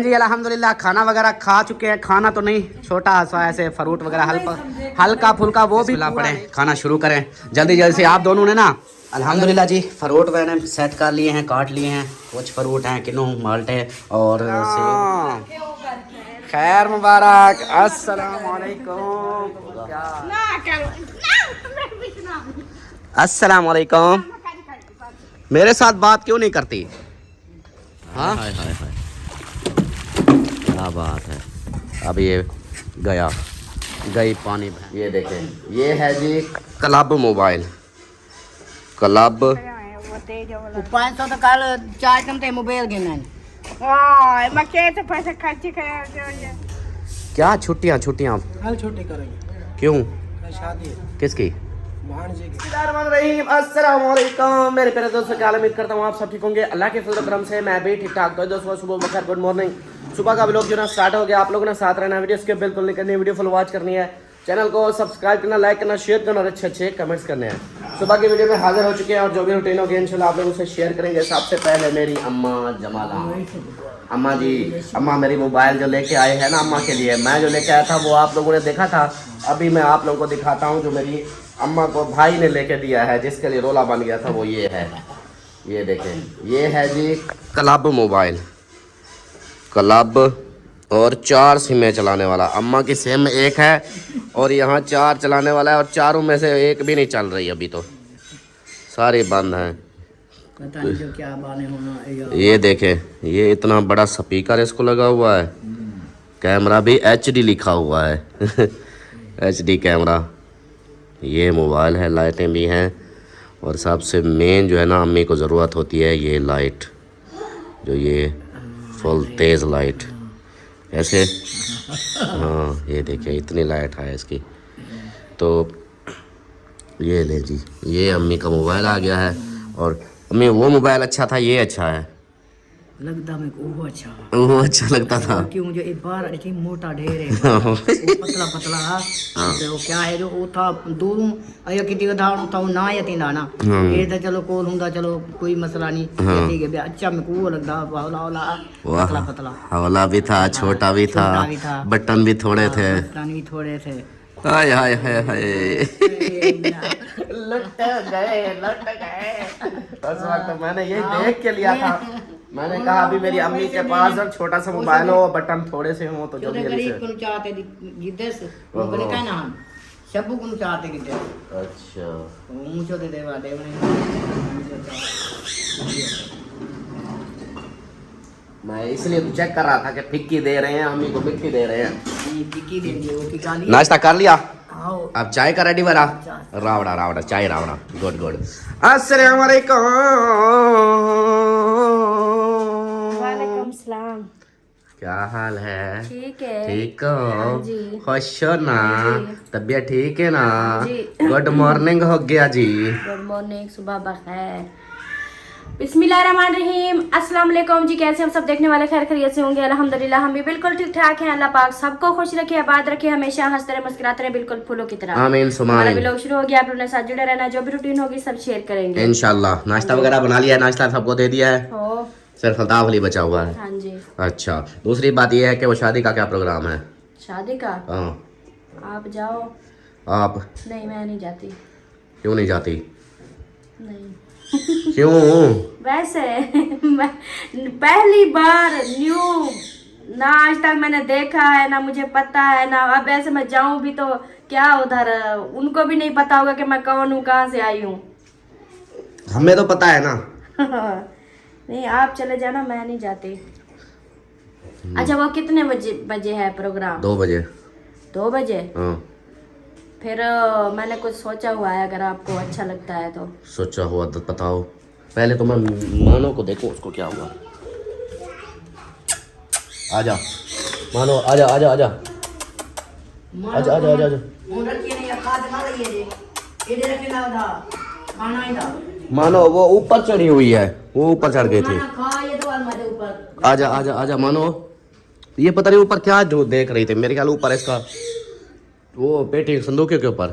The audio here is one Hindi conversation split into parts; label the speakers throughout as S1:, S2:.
S1: जी अल्हम्दुलिल्लाह खाना वगैरह खा चुके हैं। खाना तो नहीं, छोटा सा ऐसे फ्रूट वगैरह हल्का फुल्का वो भी पड़े। खाना शुरू करें जल्दी जल्दी से। आप दोनों ने ना अल्हम्दुलिल्लाह जी फ्रूट मैंने सेट कर लिए हैं, काट लिए हैं। कुछ फ्रूट हैं किन्नू, माल्टे और खैर मुबारक। अस्सलाम वालेकुम। अस्सलाम वालेकुम। मेरे साथ बात क्यों नहीं करती? हाँ हाय हाय हाय, क्या बात है। अब ये गई पानी। ये देखें, ये है जी क्लब मोबाइल। क्लब
S2: 500 तो कल 4 घंटे मोबाइल गिना।
S3: पैसे खर्च
S1: क्या छुट्टियाँ
S2: कल छुट्टी करेंगे।
S1: क्यों?
S2: शादी
S1: किसकी?
S2: भांजे
S1: अस्सलाम वालेकुम मेरे प्यारे दोस्तों, क्या उम्मीद करता हूँ आप सब ठीक होंगे। अल्लाह के फजल करम से मैं भी ठीक ठाक। तो दोस्तों सुबह बखैर, गुड मॉर्निंग। सुबह का व्लॉग जो ना स्टार्ट हो गया। आप लोगों ने साथ रहना, वीडियो स्किप बिल्कुल नहीं करनी, वीडियो फुल वॉच करनी है। चैनल को सब्सक्राइब करना, लाइक करना, शेयर करना और अच्छे अच्छे कमेंट्स करने हैं। सुबह की वीडियो में हाजिर हो चुके हैं और जो भी रूटीन होगी इंशाल्लाह आप लोगों से शेयर करेंगे। सबसे पहले मेरी अम्मा जमाला, अम्मा जी, अम्मा मेरी मोबाइल जो लेके आए हैं ना अम्मा के लिए, मैं जो लेके आया था वो आप लोगों ने देखा था। अभी मैं आप लोगों को दिखाता हूँ जो मेरी अम्मा को भाई ने लेके दिया है, जिसके लिए रोला बन गया था। वो ये है, ये देखें, ये है जी क्लब मोबाइल। क्लब और 4 सिमें चलाने वाला। अम्मा की सिम एक है और यहाँ 4 चलाने वाला है और चारों में से एक भी नहीं चल रही अभी, तो सारी बंद हैं।
S2: पता नहीं जो क्या बाने होना।
S1: ये देखें, ये इतना बड़ा स्पीकर इसको लगा हुआ है। कैमरा भी HD लिखा हुआ है HD कैमरा। ये मोबाइल है, लाइटें भी हैं और सबसे मेन जो है ना अम्मी को ज़रूरत होती है ये लाइट, जो ये फुल तेज़ लाइट ऐसे। हाँ ये देखिए इतनी लाइट है इसकी। तो ये ले जी, ये अम्मी का मोबाइल आ गया है। और अम्मी वो मोबाइल अच्छा था, ये अच्छा है?
S2: लगता मेरे को वो अच्छा,
S1: वो अच्छा लगता था
S2: क्यों मुझे एक बार इतनी मोटा ढेर है वो पतला पतला तो क्या है जो वो था दूरों अयो किती उदाहरण था ना यती ना ये तो चलो कोल हुंदा चलो कोई मसला नहीं। ठीक है अच्छा मेरे को वो लगता वाला वाला पतला पतला।
S1: हवाला भी था, छोटा भी था, बटन भी थोड़े थे।
S2: बटन भी थोड़े थे।
S1: हाय हाय हाय हाय
S2: लट गए।
S1: उस वक्त मैंने ये देख के लिया था। मैंने कहा अभी मेरी अम्मी के पास जब छोटा सा मोबाइल हो, बटन थोड़े से हो तो जो भी
S2: गरीब को चाहते गिद्देस वो बोले का ना सबू को चाहते गिद्देस।
S1: अच्छा
S2: मुझे दे देवा देवने।
S1: मैं इसलिए तो चेक कर रहा था कि फिक्की दे रहे हैं, अम्मी को मिट्टी दे रहे हैं।
S2: फिक्की देंगे वो की गाली।
S1: नाश्ता कर लिया?
S2: आओ
S1: अब चाय का रेडी बना? रावड़ा रावड़ा चाय, रावड़ा। Good good. अस्सलाम वालेकुम।
S3: वालेकुम सलाम।
S1: क्या हाल है?
S3: ठीक है।
S1: ठीक हो?
S3: हाँ जी।
S1: खुश हो ना? तबीयत ठीक है ना?
S3: जी।
S1: गुड मॉर्निंग हो गया जी।
S3: गुड मॉर्निंग, सुबह बखैर। बिस्मिल्लाहिर्रहमानिर्रहीम। अस्सलाम वालेकुम जी। कैसे हम सब देखने वाले खैर खैरियत से होंगे? अल्हम्दुलिल्लाह हम भी बिल्कुल ठीक ठाक हैं। अल्लाह पाक सबको खुश रखे, आबाद रखे, हमेशा हंसते रहे, मुस्कुराते रहे, बिल्कुल फूलों की तरह।
S1: आमीन सुमा
S3: हमारा
S1: आमीन।
S3: व्लॉग शुरू हो गया। आप लोगों ने साथ जुड़े रहना, जो भी रूटीन होगी सब शेयर करेंगे
S1: इंशाल्लाह। नाश्ता वगैरह बना लिया है? नाश्ता सबको दे दिया है,
S3: हो।
S1: सिर्फ अल्ताफ अली बचा हुआ है।
S3: हाँ जी।
S1: अच्छा, दूसरी बात यह है कि वो शादी का क्या प्रोग्राम है?
S3: शादी का?
S1: हाँ।
S3: आप जाओ।
S1: आप?
S3: नहीं मैं नहीं जाती।
S1: क्यों नहीं जाती?
S3: नहीं
S1: क्यों?
S3: वैसे पहली बार न्यू ना, आज तक मैंने देखा है ना, मुझे पता है ना। अब ऐसे मैं जाऊं भी तो क्या उधर उनको भी नहीं पता होगा कि मैं कौन हूँ, कहाँ से आई हूँ।
S1: हमें तो पता है ना।
S3: नहीं आप चले जाना, मैं नहीं जाती। अच्छा वो कितने बजे है प्रोग्राम?
S1: 2 बजे।
S3: 2 बजे?
S1: हाँ।
S3: फिर मैंने कुछ सोचा हुआ है, अगर आपको अच्छा लगता है तो।
S1: सोचा हुआ तो बताओ। पहले तो मैं मानो को देखो उसको क्या हुआ। आजा मानो, आजा आजा आजा आजा आजा आजा आजा। मानो वो ऊपर चढ़ी हुई है, वो ऊपर चढ़ गई थी। आजा आजा आजा मानो। ये पता नहीं ऊपर क्या जो देख रही थी, मेरे ख्याल ऊपर इसका वो पेटी संदूक के ऊपर।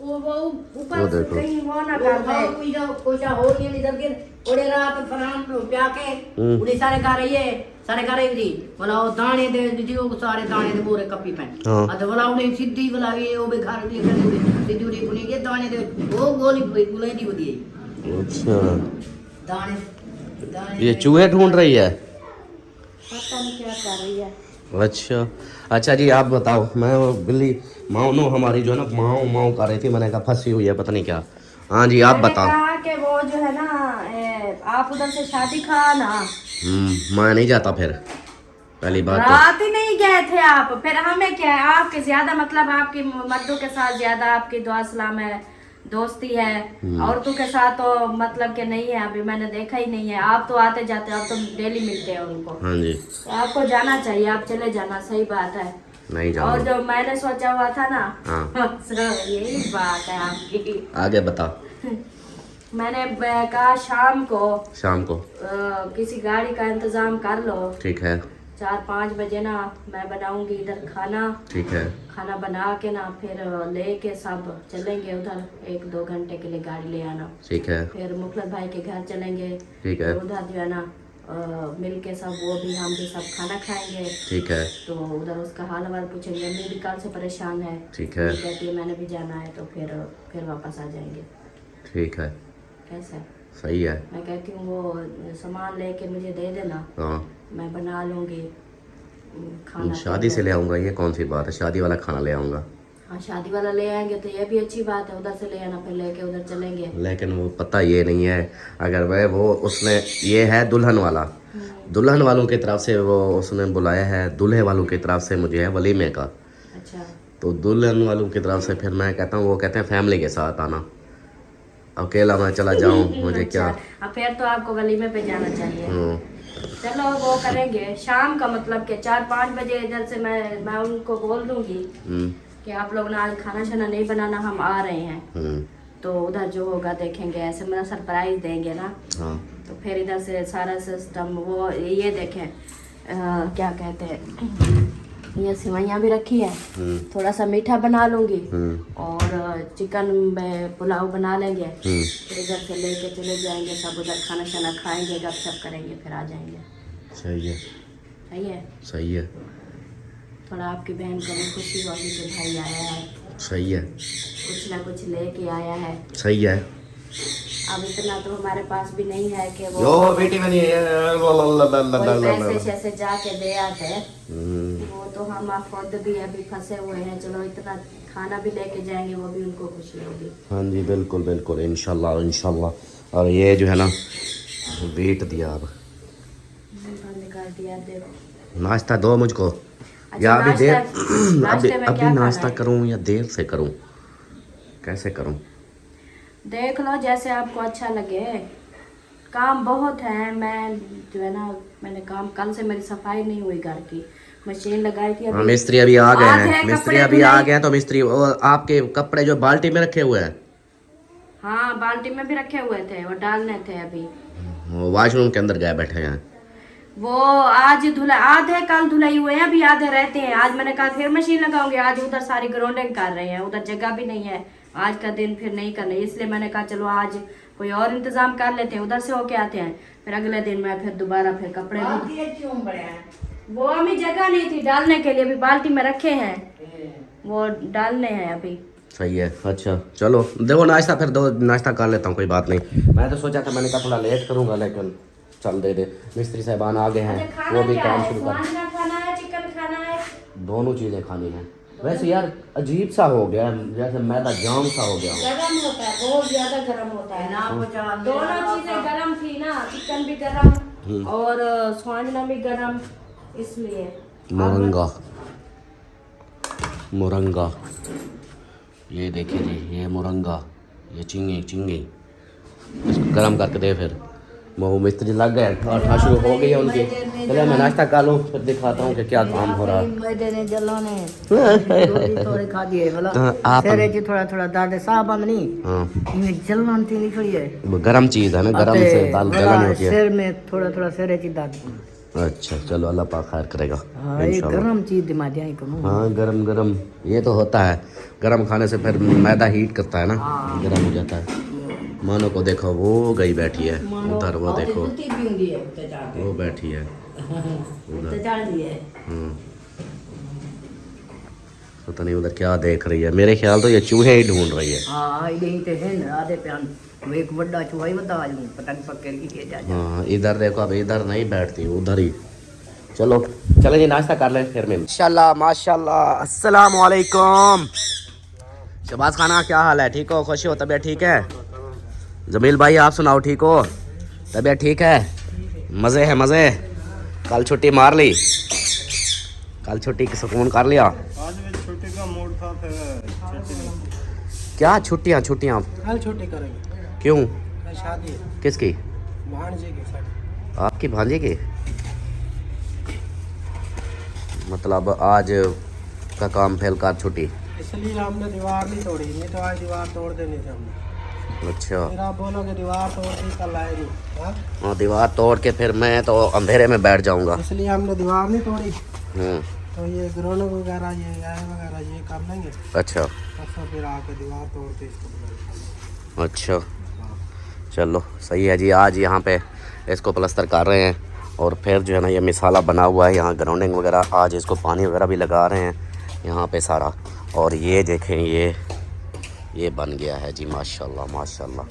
S3: वो
S1: वो
S3: ऊपर से
S1: देखो।
S3: कहीं वो ना कर दे।
S2: कोई जा कोचा हो नहीं इधर के ओड़े रात फरान पे प्या के उड़ी सारे का रही है सारे का रही थी बोला वो दाने दे जो सारे दाने दे पूरे कपी पे
S1: हाँ।
S2: अद बोला उड़ी सीधी बोला ये वो भी घर दी सीधी उड़ी बुनी के दाने दे वो गोली बुलाई दी होती है
S1: अच्छा
S2: दाने दाने
S1: ये चूहे ढूंढ रही है।
S3: पता नहीं क्या कर रही है।
S1: अच्छा अच्छा जी आप बताओ। मैं वो बिल्ली माओ हमारी जो है ना माओ माओ कर रही थी, मैंने कहा फंसी हुई है पता नहीं क्या। हाँ जी आप
S3: मैंने
S1: बताओ।
S3: कहा कि वो जो है ना आप उधर से शादी खा ना।
S1: मैं नहीं जाता फिर पहली बात तो।
S3: रात ही नहीं गए थे आप, फिर हमें क्या है आपके ज्यादा मतलब आपकी मर्दों के साथ ज्यादा आपकी दुआ सलाम है, दोस्ती है। औरतों के साथ तो मतलब के नहीं है, अभी मैंने देखा ही नहीं है। आप तो आते जाते, आप तो डेली मिलते हैं उनको।
S1: हाँ जी
S3: तो आपको जाना चाहिए, आप चले जाना, सही बात है।
S1: नहीं
S3: और
S1: जाऊंगा।
S3: जो मैंने सोचा हुआ था ना
S1: हाँ।
S3: यही बात है आपकी।
S1: आगे बता।
S3: मैंने कहा शाम को
S1: शाम को
S3: किसी गाड़ी का इंतजाम कर लो।
S1: ठीक है
S3: 4-5 बजे ना मैं बनाऊंगी इधर खाना।
S1: ठीक है
S3: खाना बना के ना फिर लेके सब चलेंगे उधर, 1-2 घंटे के लिए गाड़ी ले आना।
S1: ठीक है
S3: फिर मुखलत भाई के घर चलेंगे।
S1: ठीक है
S3: फिर उधर जो है ना मिल के सब, वो भी हम भी सब खाना खाएंगे।
S1: ठीक है
S3: तो उधर उसका हाल वाल पूछेंगे। अम्मी भी कल से परेशान है।
S1: ठीक है
S3: वो कहती है मैंने भी जाना है, तो फिर वापस आ जाएंगे।
S1: ठीक है
S3: कैसे?
S1: सही है।
S3: मैं कहती हूँ वो सामान लेके मुझे दे देना,
S1: हाँ
S3: मैं बना लूंगी खाना।
S1: शादी से ले आऊंगा, ये कौन सी बात है, शादी वाला खाना ले आऊंगा।
S3: हाँ शादी वाला ले आएंगे तो ये भी अच्छी बात है, उधर से ले आना, फिर लेके उधर चलेंगे।
S1: लेकिन वो पता ये नहीं है, अगर वह वो उसने ये है दुल्हन वाला, दुल्हन वालों की तरफ से वो उसने बुलाया है, दूल्हे वालों की तरफ से मुझे है वलीमे का।
S3: अच्छा
S1: तो दुल्हन वालों की तरफ से फिर मैं कहता हूँ, वो कहते हैं फैमिली के साथ आना, अकेला मैं चला जाऊँ मुझे क्या।
S3: अब फिर तो आपको वलीमे पे जाना चाहिए।
S1: हम्म,
S3: चलो वो करेंगे शाम का, मतलब के 4-5 बजे इधर से मैं उनको बोल दूंगी
S1: हम्म,
S3: कि आप लोग ना आज खाना शाना नहीं बनाना, हम आ रहे हैं।
S1: हम्म,
S3: तो उधर जो होगा देखेंगे, ऐसे मेरा सरप्राइज देंगे ना।
S1: हाँ
S3: तो फिर इधर से सारा सिस्टम वो ये देखें क्या कहते हैं, ये सिवैयाँ भी रखी है, थोड़ा सा मीठा बना लूंगी और चिकन में पुलाव बना लेंगे। फिर इधर से लेके चले जाएंगे, सब उधर खाना शाना खाएंगे, गपशप करेंगे, फिर आ जाएंगे।
S1: सही है
S3: सही है।
S1: सही है
S3: थोड़ा आपकी बहन को भी खुशी होगी कि भाई आया है,
S1: सही है
S3: कुछ ना कुछ लेके आया है।
S1: सही है।
S3: अब इतना तो हमारे पास भी नहीं है कि
S1: यो
S3: वो
S1: बेटी बनी
S3: कोई पैसे शैसे जाके दे आते हैं।
S1: है।
S3: वो तो हम खुद भी अभी फंसे हुए हैं, चलो इतना खाना भी लेके जाएंगे, वो भी उनको खुशी होगी।
S1: हाँ जी बिल्कुल बिल्कुल, इंशाल्लाह इंशाल्लाह। और ये जो है ना वेट दिया, अब
S3: बंद कर दिया, देखो।
S1: नाश्ता दो मुझको,
S3: अच्छा,
S1: या अभी देर
S3: नाश्ते में
S1: अभी
S3: क्या खाना
S1: नाश्ता
S3: है?
S1: करूं या देर से करूं, कैसे करूं?
S3: देख लो जैसे आपको अच्छा लगे। काम बहुत है, मैं जो है ना मैंने काम, कल से मेरी सफाई नहीं हुई घर की, मशीन लगाई थी
S1: हाँ
S3: अभी।
S1: मिस्त्री अभी आ गए
S3: आधे
S1: हैं, मिस्त्री
S3: कपड़े
S1: अभी आ
S3: धुलाई।
S1: गए हैं। तो मिस्त्री और आपके कपड़े जो बाल्टी में रखे हुए हैं,
S3: हाँ बाल्टी में भी रखे हुए थे, वो डालने थे अभी।
S1: वो वॉशरूम के अंदर गए बैठे हैं।
S3: वो आज धुला, आधे कल धुलाई हुए हैं, अभी आधे रहते हैं। आज मैंने कहा फिर मशीन लगाऊंगी, आज उधर सारी ग्राउंडिंग कर रहे हैं, उधर जगह भी नहीं है, आज का दिन फिर नहीं करना, इसलिए मैंने कहा चलो आज कोई और इंतजाम कर लेते हैं, उधर से होके आते हैं, फिर अगले दिन मैं फिर दोबारा फिर कपड़े भी। वो अभी जगह नहीं थी डालने के लिए, अभी बाल्टी में रखे हैं, वो डालने हैं अभी।
S1: सही है। अच्छा चलो देखो नाश्ता, फिर दो नाश्ता कर लेता हूँ, कोई बात नहीं। मैं तो सोचा था, मैंने कहा थोड़ा लेट करूँगा, लेकिन चल दे मिस्त्री साहबान आ गए हैं,
S3: अच्छा,
S1: वो भी
S3: क्या
S1: काम
S3: है?
S1: शुरू कर।
S3: स्वांजना खाना है, चिकन खाना है?
S1: दोनों चीज़ें खानी है। वैसे यार अजीब सा हो गया, जैसे मैदा जाम सा हो गया।
S3: गरम होता है, बहुत ज्यादा गरम होता है ना।
S2: ना
S3: दोनों चीजें गरम थी ना, चिकन भी गरम और स्वांजना भी गरम, इसलिए।
S1: मोरंगा मोरंगा, ये देखिए जी, ये मोरंगा, ये चिंगी चिंगी, इसको गर्म करके दे। फिर वो मिस्त्री लग गए, ठा शुरू हो गई है उनकी। चलो मैं नाश्ता कर लूँ, फिर दिखाता हूँ कि क्या काम हो रहा है।
S2: मैदे ने जलाने थोड़े खा दिए बोला
S1: आप
S2: सेरे जी थोड़ा थोड़ा दाद साहब बंद नहीं
S1: हाँ,
S2: इनमें जलन थी नहीं छोड़ी है
S1: वो गरम चीज़ है ना, गरम से दाल जलन होती है।
S2: सिर में थोड़ा थोड़ा सेरे जी दाद
S1: अच्छा चलो अल्लाह पाक खैर करेगा
S2: हाँ ये
S1: इंशाल्लाह।
S2: गर्म चीज दिमाग दिया करूँ।
S1: हाँ गरम गरम ये तो होता है, गरम खाने से फिर मैदा हीट करता है ना, गरम हो जाता है। मानो को देखो वो गई बैठी है उधर, वो देखो वो बैठी है उधर। पता नहीं उधर क्या देख रही है, मेरे ख्याल तो ये चूहे ही ढूंढ रही है।
S2: हाँ यही तो है ना आधे प्यान वो एक बड़ा चूहा ही बता आज पता नहीं पक्के की के जा।
S1: हाँ इधर देखो, अब इधर नहीं बैठती उधर ही। चलो चले जी नाश्ता कर लें फिर में। माशाल्लाह माशाल्लाह। अस्सलाम वालेकुम। शहबाज खाना क्या हाल है, ठीक हो, खुश हो, तबीयत ठीक है? जमील भाई आप सुनाओ, ठीक हो, तबीयत ठीक है? मज़े है मज़े। कल छुट्टी मार ली, कल छुट्टी की सुकून कर लिया।
S4: आज भी छुट्टी का मूड था, फिर छुट्टी नहीं।
S1: क्या छुट्टियाँ छुट्टियाँ
S4: कल छुट्टी करेंगे,
S1: क्यों?
S4: कल शादी है
S1: किसकी?
S4: भांजे की शादी।
S1: आपकी भांजे की? मतलब आज का काम फेल कर छुट्टी?
S4: इसलिए हमने दीवार नहीं तोड़ी, नहीं तो आज दीवार तोड़ देनी थी हमने।
S1: अच्छा
S4: फिर आप बोलोगे दीवार तोड़ दी, कल आए नहीं। हाँ?
S1: हाँ दीवार तोड़ के फिर मैं तो अंधेरे में बैठ जाऊंगा।
S4: इसलिए हमने दीवार नहीं तोड़ी,
S1: हम्म,
S4: तो ये ग्रोनक वगैरह ये गाय वगैरह ये कर लेंगे,
S1: अच्छा
S4: परसों फिर आके दीवार तोड़ के इसको बनाएंगे।
S1: अच्छा चलो सही है जी। आज यहाँ पे इसको प्लस्तर कर रहे हैं और फिर जो है ना ये मिसाला बना हुआ है, यहाँ ग्राउंडिंग वगैरह, आज इसको पानी वगैरह भी लगा रहे हैं यहाँ पे सारा। और ये देखें ये बन गया है जी माशाल्लाह माशाल्लाह।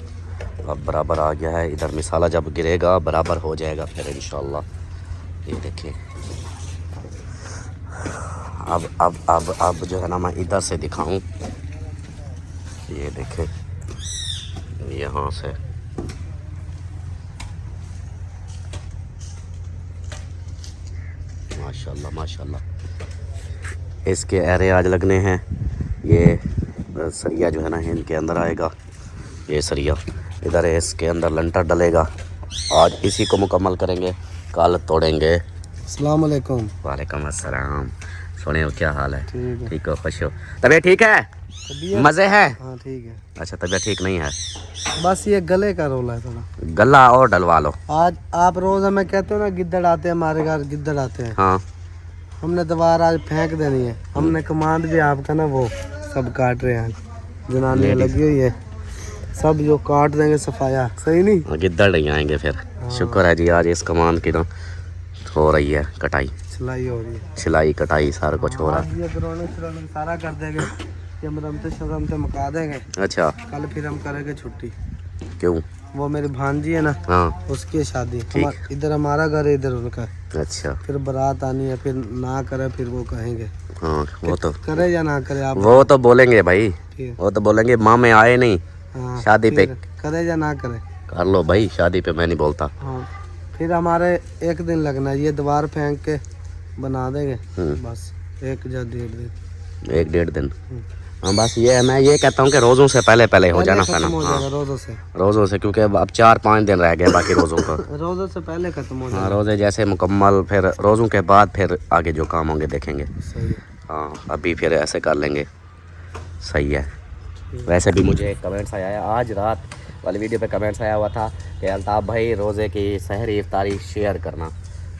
S1: अब बराबर आ गया है, इधर मिसाला जब गिरेगा बराबर हो जाएगा फिर इंशाल्लाह। ये देखें अब जो है ना मैं इधर से दिखाऊं, ये देखें यहाँ से माशाल्लाह माशाल्लाह। इसके एरे आज लगने हैं, ये सरिया जो है ना इनके अंदर आएगा, ये सरिया इधर है, इसके अंदर लंटर डलेगा। आज इसी को मुकम्मल करेंगे, कल तोड़ेंगे।
S4: अस्सलाम वालेकुम।
S1: वालेकुम अस्सलाम। सुने हो क्या हाल है?
S4: ठीक है।
S1: ठीक हो, खुश हो, तबीयत ठीक है,
S4: तबीयत?
S1: मज़े है?
S4: हाँ ठीक है,
S1: अच्छा तबीयत ठीक नहीं है,
S4: बस ये गले का रोला है थोड़ा।
S1: गला और डलवा लो।
S4: आज आप रोज हमें कहते हो ना गिद्दड़ आते हैं हमारे घर, गिद्दड़ आते हैं,
S1: हाँ
S4: हमने दीवार आज फेंक देनी है। हमने कमांड भी आपका ना, वो सब काट रहे हैं, जनानियाँ लगी हुई है, सब जो काट देंगे सफाया, सही नहीं?
S1: गिद्दड़ नहीं आएंगे फिर। शुक्र है जी आज इस कमान की ना हो रही है कटाई,
S4: सिलाई हो रही है,
S1: सिलाई कटाई सारा कुछ हो रहा
S4: आज ये ग्रोनिक श्रोनिक सारा कर देंगे, ये मरम्मतें मका देंगे।
S1: है। अच्छा
S4: कल फिर हम करेंगे छुट्टी,
S1: क्यों?
S4: वो मेरी भांजी है ना,
S1: हाँ
S4: उसकी है शादी।
S1: ठीक।
S4: इधर हमारा घर है, इधर उनका,
S1: अच्छा
S4: फिर बारात आनी है, फिर ना करे फिर वो कहेंगे
S1: हाँ वो तो
S4: करे या ना करे। आप
S1: वो तो बोलेंगे भाई,
S4: ठीक है।
S1: वो तो बोलेंगे माँ में आए नहीं
S4: हाँ,
S1: शादी पे।
S4: फिर करे या ना करे।
S1: कर लो भाई, शादी पे मैं नहीं बोलता।
S4: हाँ फिर हमारे एक दिन लगना है, ये दीवार फेंक के बना देंगे, बस एक या 1.5 दिन।
S1: 1-1.5 दिन। हाँ बस ये है, मैं ये कहता हूँ कि रोज़ों से पहले हो जाना था ना।
S4: खत्म हो
S1: हाँ
S4: जाएगा रोज़ों से,
S1: रोज़ों से, क्योंकि अब 4-5 दिन रह गए बाकी रोज़ों का।
S4: रोज़ों से पहले खत्म हो
S1: हाँ
S4: जाएगा।
S1: रोज़े जैसे मुकम्मल, फिर रोज़ों के बाद फिर आगे जो काम होंगे देखेंगे।
S4: सही है।
S1: हाँ अभी फिर ऐसे कर लेंगे, सही है। वैसे भी मुझे एक कमेंट्स आया है, आज रात वाली वीडियो पे कमेंट्स आया हुआ था कि अल्ताफ़ भाई रोज़े की सहरी इफ्तारी शेयर करना,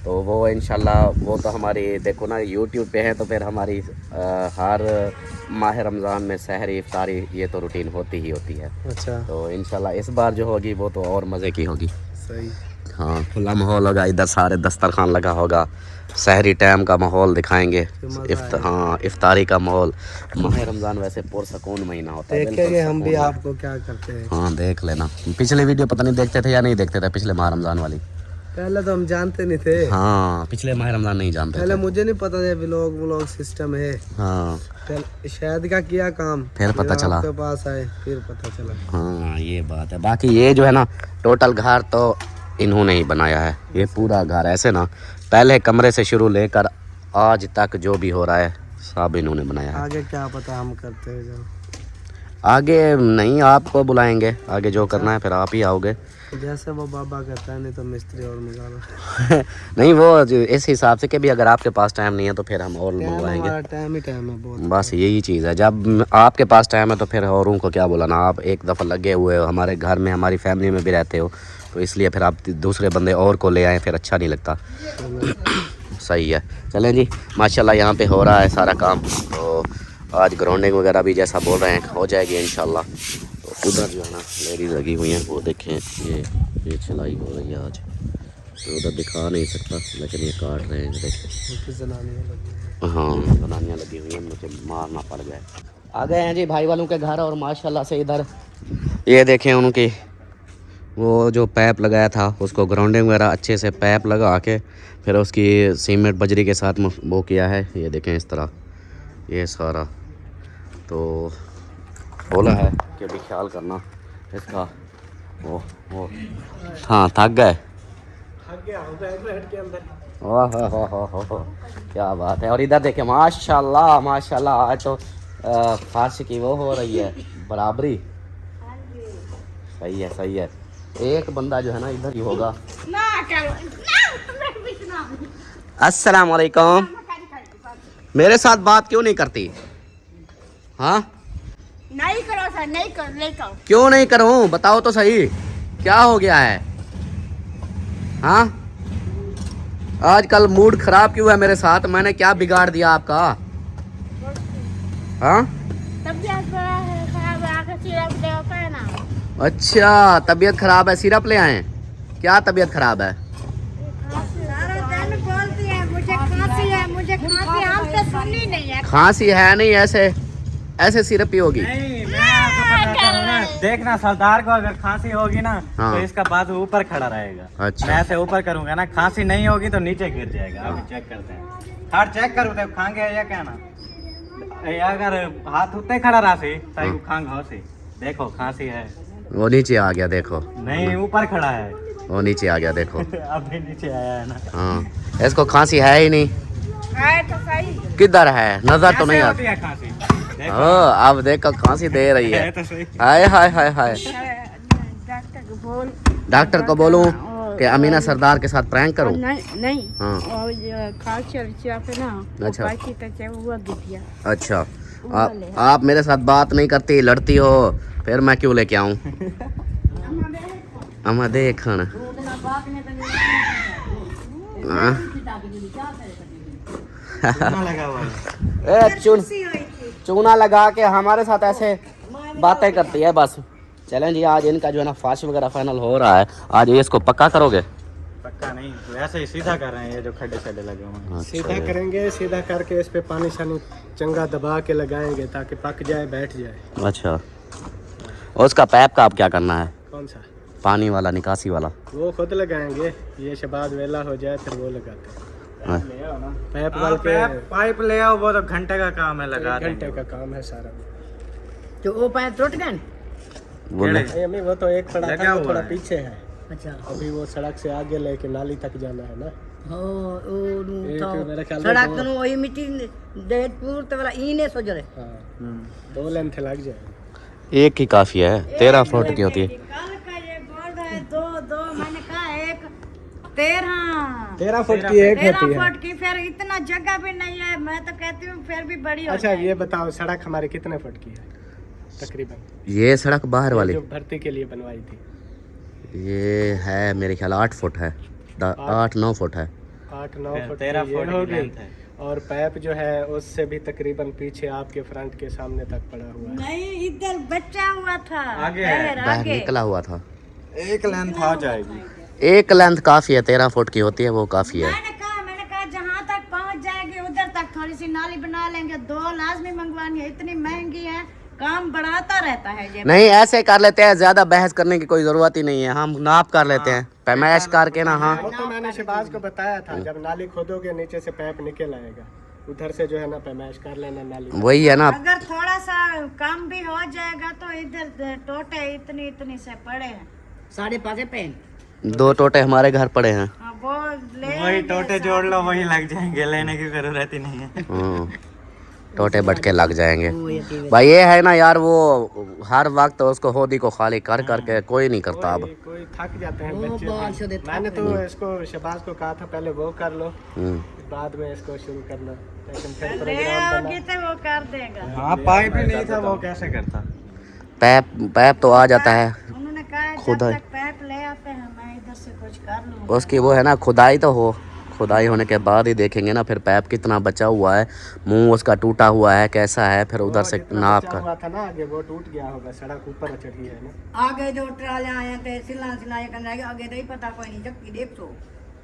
S1: तो वो इंशाल्लाह वो तो हमारी देखो ना यूट्यूब पे है, तो फिर हमारी हर माह रमज़ान में सहरी इफ्तारी ये तो रूटीन होती ही होती है।
S4: अच्छा
S1: तो इंशाल्लाह इस बार जो होगी वो तो और मज़े की होगी।
S4: सही।
S1: हाँ खुला माहौल होगा, इधर सारे दस्तरखान लगा होगा, सहरी टाइम का माहौल दिखाएंगे, हाँ इफ्तारी का माहौल। माह रमज़ान वैसे पुरसकून महीना होता है,
S4: देखेंगे हम भी आपको क्या करते हैं।
S1: हाँ देख लेना। पिछले वीडियो पता नहीं देखते थे या नहीं देखते थे, पिछले माह रमज़ान वाली?
S4: पहले तो हम जानते नहीं थे।
S1: हाँ पिछले माह रमज़ान नहीं जानते
S4: पहले
S1: थे।
S4: मुझे नहीं पता था व्लॉग सिस्टम है।
S1: हाँ
S4: शायद का किया काम,
S1: फिर पता चला।
S4: आपके पास आए फिर पता चला।
S1: हाँ ये बात है। बाकी ये जो है ना टोटल घर तो इन्होंने ही बनाया है, ये पूरा घर ऐसे ना पहले कमरे से शुरू लेकर आज तक जो भी हो रहा है सब इन्होंने बनाया है।
S4: आगे क्या पता हम करते हैं जो।
S1: आगे नहीं, आपको बुलाएंगे, आगे जो करना है फिर आप ही आओगे।
S4: जैसे वो बाबा कहता है, नहीं तो मिस्त्री और मंगाना।
S1: नहीं वो इस हिसाब से कि भी अगर आपके पास टाइम नहीं है तो फिर हम और मंगवाएंगे।
S4: हमारा टाइम ही टाइम है बहुत।
S1: बस यही चीज़ है, जब आपके पास टाइम है तो फिर औरों को क्या बुलाना। आप एक दफ़ा लगे हुए हो, हमारे घर में हमारी फैमिली में भी रहते हो, तो इसलिए फिर आप दूसरे बंदे और को ले आए, फिर अच्छा नहीं लगता। सही है, चलें जी। माशाल्लाह यहाँ पे हो रहा है सारा काम, तो आज ग्राउंडिंग वगैरह भी जैसा बोल रहे हैं हो जाएगी इंशाल्लाह। तो उधर जो है ना लेडीज लगी हुई हैं, वो देखें ये सिलाई हो रही है आज, तो उधर दिखा नहीं सकता लेकिन ये काट रहे हैं, देखें। हाँ बनानियाँ लगी हुई हैं, मुझे मारना पड़ गया। आ गए हैं जी भाई वालों के घर, और माशाल्लाह से इधर ये देखें उनकी वो जो पैप लगाया था उसको ग्राउंडिंग वगैरह अच्छे से पैप लगा के फिर उसकी सीमेंट बजरी के साथ वो किया है। ये देखें इस तरह ये सारा, तो बोला है कि भी ख्याल करना इसका। वो हाँ थक गए। ओह क्या बात है। और इधर देखें माशाल्लाह माशाल्लाह, आज तो फार्श की वो हो रही है बराबरी। सही है सही है। एक बंदा जो है ना इधर ही होगा। अस्सलाम वालेकुम। मेरे साथ बात क्यों नहीं करती? हाँ
S3: नहीं करो सर, नहीं करो।
S1: क्यों नहीं करूं बताओ तो सही, क्या हो गया है? हाँ आजकल मूड खराब क्यों है मेरे साथ? मैंने क्या बिगाड़ दिया आपका? हाँ अच्छा तबीयत खराब है, सिरप ले आए? क्या तबीयत खराब है? खांसी है नहीं, ऐसे सिरप ही होगी।
S5: देखना सरदार को अगर खांसी होगी ना
S1: हाँ।
S5: तो इसका बाजू ऊपर खड़ा रहेगा।
S1: अच्छा।
S5: मैं ऐसे ऊपर करूंगा ना, खांसी नहीं होगी तो नीचे गिर जाएगा। अभी चेक करते हैं, हाथ चेक करूँ तो खांगे या क्या ना। अगर हाथ उतने खड़ा रहा सी सही खांग हो सी, देखो खांसी है।
S1: वो नीचे आ गया देखो।
S5: नहीं ऊपर खड़ा है।
S1: वो नीचे आ गया देखो।
S5: अभी नीचे आया है ना।
S1: हाँ इसको खांसी है ही नहीं।
S3: है तो सही।
S1: किधर है? नजर तो नहीं
S5: ऐसे
S1: आती।
S5: होती है खांसी। देखो।
S1: हाँ अब देखो खांसी दे रही है।
S5: है तो सही।
S1: हाय हाय हाय हाय।
S3: डॉक्टर को बोल।
S1: डॉक्टर को बोलूं कि अमीना सरदार के साथ प्रैंक करूं?
S3: नहीं
S1: हाँ
S3: और खांसी पे ना
S1: अच्छा।
S3: बाकी तक हुआ गिटिया।
S1: अच्छा आप मेरे साथ बात नहीं करती, लड़ती हो, फिर मैं क्यों लेके आऊं? अमा देखन
S5: लगा हुआ है।
S1: चूना लगा के हमारे साथ ऐसे बातें करती है बस। चलें जी आज इनका जो है ना फाश वगैरह फाइनल हो रहा है। आज ये इसको पक्का करोगे?
S5: पक्का नहीं, वैसे ही सीधा कर रहे हैं। ये जो खड्डे खड्डे लगे हुए हैं
S4: सीधा करेंगे, सीधा करके इस पे पानी शानी चंगा दबा के लगाएंगे ताकि पक जाए, बैठ जाए।
S1: अच्छा और उसका पैप का आप क्या करना है?
S4: कौन सा?
S1: पानी वाला निकासी वाला?
S4: वो खुद लगाएंगे, ये शबाद वेला हो जाए फिर वो लगाते हैं।
S1: हाँ।
S4: पैप वाल के
S5: पाइप ले आओ, वो तो घंटे का काम है, लगा
S4: घंटे का काम है सारा।
S2: तो वो पैर टूट गए?
S1: वो नहीं।
S4: नहीं अम्मी वो तो एक पड़ा
S5: लगा
S4: था, वो
S5: हुआ
S4: थोड़ा
S5: है।
S4: पीछे है।
S2: अच्छा
S4: अभी वो सड़क से आगे लेके नाली तक जाना है ना।
S2: ओ
S4: मेरे ख्याल में
S2: सड़क
S4: दो-
S2: तो वही मिट्टी देहपुर तो वाला इने सोजरे।
S4: हाँ 2 लेंथ लग जाए।
S1: एक ही काफी है, 13 फुट की होती है।
S3: कल का ये बोल रहा है दो मैंने कहा एक 13
S4: 13 फुट की एक
S3: 13
S4: होती है।
S3: फुट की, फिर इतना जगह भी नहीं है। मैं तो कहती हूँ फिर भी बड़ी हो
S4: अच्छा
S3: जाएगी।
S4: ये बताओ सड़क हमारी कितने फुट की है तकरीबन?
S1: ये सड़क बाहर वाली
S4: जो भर्ती के लिए बनवाई थी
S1: ये है मेरे ख्याल 8 फुट है, 8-9 फुट है।
S4: 8-9 फुट
S5: 13
S4: की ये
S5: फुट
S4: हो
S5: की
S4: गई।
S5: लेंथ है।
S4: और पैप जो है उससे भी तकरीबन पीछे आपके फ्रंट के सामने तक पड़ा हुआ है।
S3: नहीं इधर बच्चा हुआ था
S5: आगे है।
S3: पैर
S1: बाहर
S3: आगे।
S1: निकला हुआ था।
S5: एक लेंथ आ जाएगी।
S1: एक लेंथ काफी है, 13 फुट की होती है वो काफी है।
S3: मैंने कहा जहाँ तक पहुँच जाएगी उधर तक थोड़ी सी नाली बना लेंगे। 2 लाजमी मंगवानी है, इतनी महंगी है, काम बढ़ाता रहता है ये।
S1: नहीं ऐसे कर लेते हैं, ज्यादा बहस करने की कोई जरूरत ही नहीं है, हम नाप कर लेते हैं पैमाइश करके ना। हाँ
S4: वो तो मैंने शहबाज को बताया था, जब नाली खोदोगे नीचे से पैप निकल आएगा, उधर से जो है ना पैमाइश कर लेना नाली।
S1: वही है ना।
S3: अगर थोड़ा सा कम भी हो जाएगा तो इधर टोटे इतनी से पड़े हैं।
S2: साढ़े पाँच पेन
S1: 2 टोटे हमारे घर पड़े हैं।
S3: हाँ, वो ले
S5: वही
S3: लेंगे
S5: टोटे जोड़ लो, वही लग जाएंगे, लेने की जरूरत ही नहीं है।
S1: टोटे बटके लग जाएंगे। भाई ये है ना यार, वो हर वक्त उसको होदी को खाली कर करके कोई नहीं करता अब।
S4: कोई थक जाते हैं
S2: वो बाल से
S4: बच्चे।
S2: देता
S4: मैंने तो इसको शहबाज को कहा था पहले वो कर लो बाद में इसको शुरू करना, लेकिन फिर
S3: ले
S4: प्रोग्राम बना।
S3: आओगे तो वो कर देगा।
S5: हाँ पाइप ही नहीं था, वो कैसे करता?
S1: पैप तो आ जाता है
S3: उन्होंने कहा जब
S1: खुदा।
S3: तक पैप ले आते हैं मैं
S2: से कुछ कर लूँ।
S1: उसकी वो है ना खुदाई तो हो, खुदाई होने के बाद ही देखेंगे ना फिर पैप कितना बचा हुआ है, मुंह उसका टूटा हुआ है कैसा है, फिर उधर से नाप
S4: बचा
S1: कर।
S4: हुआ था ना आगे, वो टूट गया होगा, सड़क ऊपर चढ़ी है ना।
S2: आगे जो ट्राले आए थे सिलाए करने आगे आगे नहीं पता कोई नहीं जबकि देख तो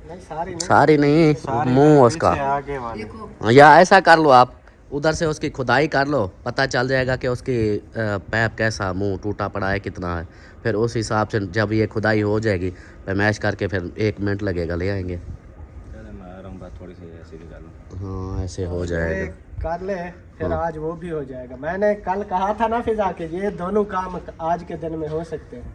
S4: नहीं सारी नहीं,
S1: सारी नहीं, मुंह उसका।
S5: आगे वाले
S2: देखो
S1: या ऐसा कर लो आप, उधर से उसकी खुदाई कर लो, पता चल जाएगा कि उसकी पैप कैसा, मुंह टूटा पड़ा है कितना है, फिर उस हिसाब से जब ये खुदाई हो जाएगी मैश करके फिर 1 मिनट लगेगा, ले आएंगे।
S5: थोड़ी सी ऐसी निकालो।
S1: हाँ ऐसे हो जाएगा।
S4: कर ले फिर आज वो भी हो जाएगा। मैंने कल कहा था ना फिजा के ये दोनों काम आज के दिन में हो सकते हैं,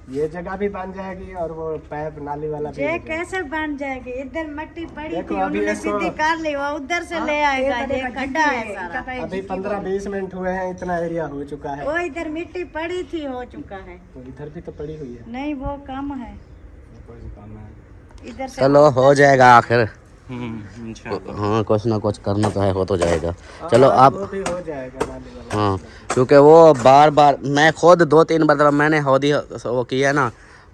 S4: ये जगह भी बन जाएगी और वो पैप नाली वाला भी हो
S3: ये
S4: जाएगा।
S3: कैसे बन जाएगी? इधर मिट्टी पड़ी
S4: देखो,
S3: थी,
S4: अभी
S3: उन्होंने
S4: इसको-
S3: सीधी कर ली, वो उधर से ले आएगा। ये गड्ढा है सारा,
S4: अभी 15-20 मिनट हुए हैं, इतना एरिया हो चुका है।
S3: वो इधर मिट्टी पड़ी थी, हो चुका है।
S4: तो इधर भी तो पड़ी हुई है।
S3: नहीं वो कम है,
S4: कोई भी काम है।
S3: इधर से
S1: चलो हो जाएगा आखिर।
S5: इंशाल्लाह।
S1: हाँ कुछ ना कुछ करना तो है, हो तो जाएगा। चलो
S4: आज
S1: आप,
S4: वो भी हो जाएगा नाली वाला।
S1: हाँ क्योंकि वो बार बार मैं खुद 2-3 बार मैंने हौदी वो किया ना,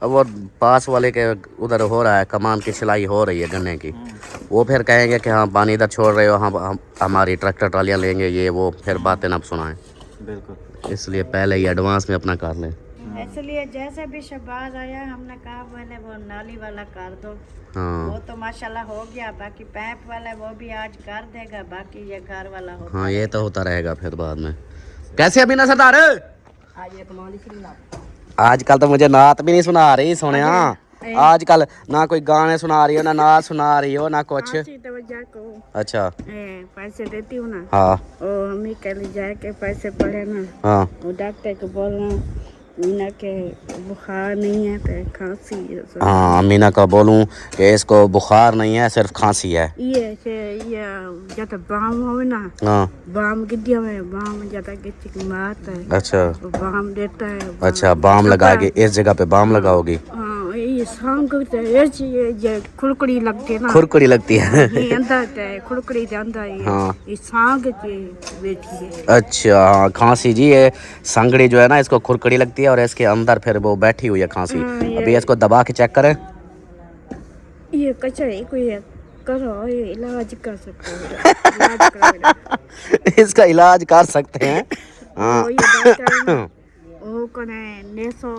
S1: वो पास वाले के उधर हो रहा है, कमान की सिलाई हो रही है गन्ने की, वो फिर कहेंगे कि हाँ पानी इधर छोड़ रहे हो, हम हमारी ट्रैक्टर ट्रालियाँ लेंगे, ये वो फिर बातें ना सुनाएं,
S5: बिल्कुल।
S1: इसलिए पहले ही एडवांस में अपना कर लें।
S3: इसलिए जैसे भी शहबाज आया हमने कहा पहले वो नाली वाला कर दो। वो
S1: हाँ
S3: तो माशाल्लाह हो गया, बाकी पैप वाला वो भी आज कर देगा, बाकी ये घर वाला हो।
S1: हाँ ये तो होता रहेगा फिर बाद में। कैसे अभी ना सरदार,
S2: आज ये कमाल ही ना
S1: आजकल तो मुझे नात भी नहीं सुना रही सोनिया, आजकल ना कोई गाने सुना रही हो, ना नात सुना रही हो, ना कुछ। अच्छा
S3: पैसे देती हूँ ना,
S1: हाँ
S3: ओ हमें कल जाके पैसे पड़े ना,
S1: हाँ
S3: वो डॉक्टर को बोलना मीना के बुखार नहीं है तो खांसी है।
S1: हाँ मीना को बोलूँ कि इसको बुखार नहीं है, सिर्फ खांसी है।
S3: ये जब बाम हो ना,
S1: हाँ
S3: बाम गिद्दिया में बाम ज्यादा गिच्ची मारता है,
S1: अच्छा
S3: वो बाम देता है।
S1: अच्छा, बाम लगाएगी, इस जगह पे बाम लगाओगी।
S3: हाँ ये शाम को ये खुरकड़ी लगती है ना,
S1: खुरकुरी लगती है।
S3: ये अंदर है खुरकड़ी के अंदर
S1: हाँ।
S3: ये सांग की बैठी है।
S1: अच्छा हाँ, खांसी जी, ये संगड़ी जो है ना इसको खुरकड़ी लगती है और इसके अंदर फिर वो बैठी हुई है खांसी। अभी इसको दबा के चेक करें।
S3: ये कचरे को ये करो, ये इलाज कर सकते हो, इलाज करो।
S1: इसका इलाज कर सकते हैं। हाँ
S3: वो ये डॉक्टर है ना, वो कने नेसो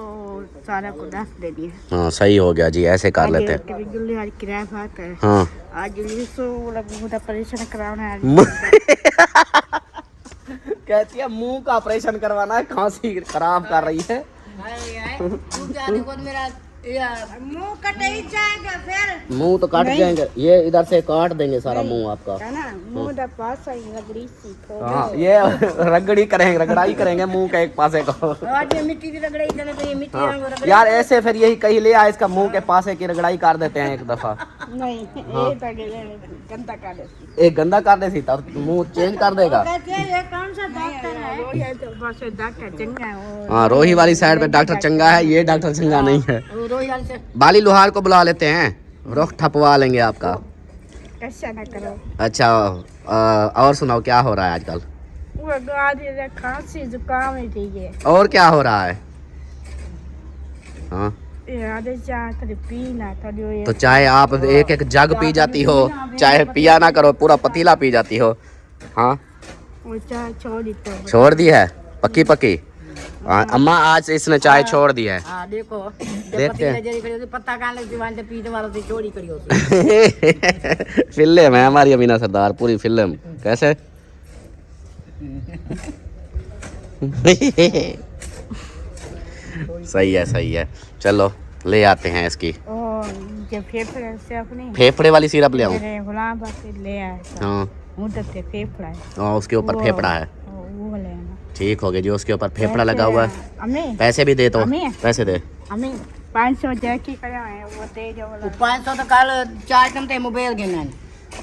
S3: सारा को दस दे दिया।
S1: हाँ सही हो गया जी, ऐसे कर लेते हैं।
S3: आज किराया भात है,
S1: हाँ
S3: आज नेसो लगभग परेशान कराना है।
S1: कहती है मुंह का ऑपरेशन करवाना है, खांसी खराब कर रही है।
S2: मेरा
S3: मुंह कटे ही जाएगा फिर,
S1: मुंह तो काट जाएंगे, ये इधर से काट देंगे सारा मुंह आपका।
S3: है ना, मुंह दा पास आई रगड़ी सी तो
S1: हाँ ये रगड़ी करेंगे, रगड़ाई करेंगे मुंह के एक पासे को।
S2: आज ये मिट्टी की रगड़ाई करे तो ये मिट्टी
S1: हाँ। यार ऐसे फिर यही कहीं ले आए, इसका मुंह के पासे की रगड़ाई कर देते हैं एक दफा।
S3: नहीं ये तो गंदा कर देती।
S1: एक गंदा कर देती तब मुंह चेंज कर देगा।
S3: कहते हैं ये कौन सा डॉक्टर है? ये तो बस डॉक्टर चंगा है वो।
S1: हाँ रोही वाली साइड पे डॉक्टर चंगा है, ये डॉक्टर चंगा नहीं है।
S2: रोहित से
S1: बाली लोहार को बुला लेते हैं, रुख ठपवा लेंगे आपका।
S3: ऐसा ना करो।
S1: अच्छा और सुनाओ क्या हो रहा है आजकल?
S3: वो गाड़ी खांसी जुकाम है ठीक है।
S1: और क्या हो रहा है? हाँ
S3: यार चाय थोड़ी पीना थोड़ी ये
S1: तो चाहे आप एक एक जग पी जाती हो, चाहे पिया ना करो, पूरा पतीला पी जाती हो। हाँ
S3: वो चाय छोड़ी तो
S1: छोड़ दी है पक्की पक्की। हाँ, अम्मा आज इसने चाय छोड़ दी है।
S2: हां देखो
S1: देखते हैं।
S2: जरी करी पत्ता कान लग दीवान पे पीने वाला से चोरी करी हो।
S1: फिल्म है हमारी अमीना सरदार, पूरी फिल्म। कैसे? सही है सही है, चलो ले आते हैं इसकी
S3: और ये फेफड़े से अपने
S1: फेफड़े वाली सिरप ले आऊं।
S3: मेरे गुलाम बाकी ले आए
S1: हाँ
S3: मुद्दे से फेफड़ा है
S1: हाँ, उसके ऊपर फेफड़ा है।
S3: वो लेना।
S1: ठीक हो गया जी, उसके ऊपर फेफड़ा लगा हुआ है।
S3: अम्मी
S1: पैसे भी दे तो,
S3: अम्मी।
S1: पैसे दे।
S3: अम्मी 500 जैकी करा है वो दे जो वाला।
S2: 500 तो कल 4 घंटे मोबाइल गिनन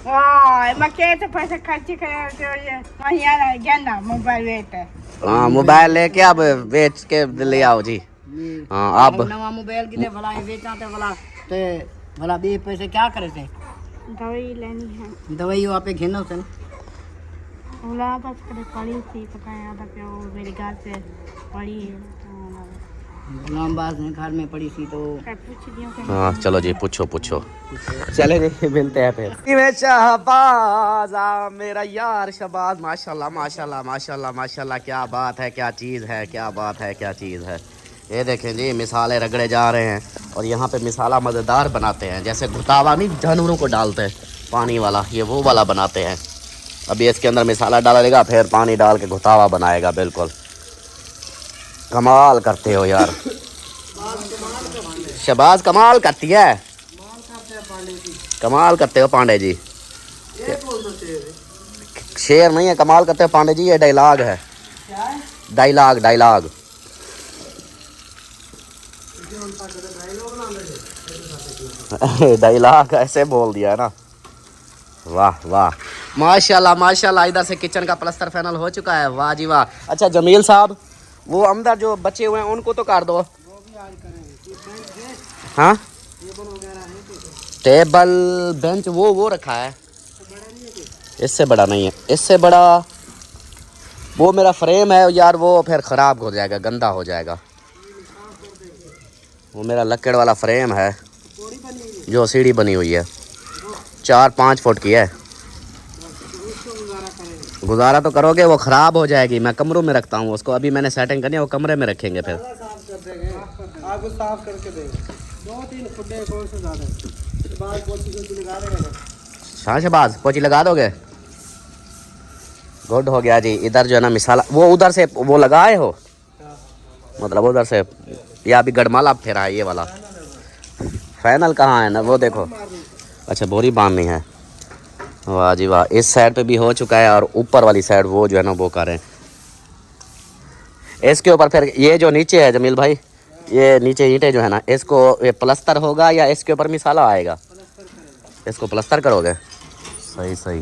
S3: वाह मैं के तो पैसे खर्च कर जो ये महिया ना गेंदा मोबाइल लेते।
S1: हाँ मोबाइल लेके अब बेच के ले आओ जी। हाँ अब
S2: नवा मोबाइल गिने भला बेचा ते भला ते भला बे पैसे क्या करे थे?
S3: दवाई लेनी है।
S2: दवाई वहाँ पे घेनो से
S3: गुलाब बस करे पड़ी थी पता है आधा पे वो मेरे घर से पड़ी है तो
S2: गुलामबाज ने घर में पड़ी थी तो
S1: हाँ चलो जी, पूछो पूछो। चले जी, मिलते हैं फिर। मैं शहबाज मेरा यार शहबाज, माशाल्लाह माशाल्लाह माशाल्लाह माशाल्लाह, क्या बात है, क्या चीज़ है, क्या बात है, क्या चीज़ है। ये देखें जी, मिसाले रगड़े जा रहे हैं और यहाँ पे मिसाला मज़ेदार बनाते हैं, जैसे घुतावा नहीं जानवरों को डालते हैं पानी वाला, ये वो वाला बनाते हैं। अभी इसके अंदर मिसाला डालेगा, फिर पानी डाल के घुतावा बनाएगा। बिल्कुल कमाल करते हो यार, शहबाज कमाल करती है, कमाल करते हो पांडे जी। शेर नहीं है, कमाल करते हो पांडे जी, ये डायलॉग है, डायलॉग डायलॉग। डायलॉग ऐसे बोल दिया है ना, वाह वाह माशाल्लाह माशाल्लाह। इधर से किचन का प्लास्टर फाइनल हो चुका है, वाह जी वाह। अच्छा जमील साहब, वो अंदर जो बचे हुए हैं उनको तो कर दो। हाँ टेबल बेंच वो रखा है, इससे बड़ा नहीं है, इससे बड़ा वो मेरा फ्रेम है यार, वो फिर ख़राब हो जाएगा, गंदा हो जाएगा। वो मेरा लकड़ वाला फ्रेम है जो सीढ़ी बनी हुई है, 4-5 फुट की है। गुजारा तो करोगे, वो ख़राब हो जाएगी। मैं कमरों में रखता हूँ उसको, अभी मैंने सेटिंग करनी है, वो कमरे में रखेंगे फिर।
S4: आपको साफ करके देंगे, 2-3 फुटे कौन से ज़्यादा बाद पोछी लगा देगा।
S1: हाँ शहबाज, पोछी लगा दोगे, गुड हो गया जी। इधर जो है ना मिसाला, वो उधर से वो लगाए हो, मतलब उधर से, या अभी गड़माला फेरा है ये वाला। फाइनल कहाँ है ना, वो देखो। अच्छा बोरी बांधनी है, वाह जी वाह। इस साइड पे भी हो चुका है और ऊपर वाली साइड वो जो है ना वो कर रहे हैं। इसके ऊपर फिर ये जो नीचे है जमील भाई, ये नीचे ईंटें जो है ना, इसको ये प्लास्टर होगा या इसके ऊपर मिसाला आएगा? इसको प्लास्टर करोगे, सही सही।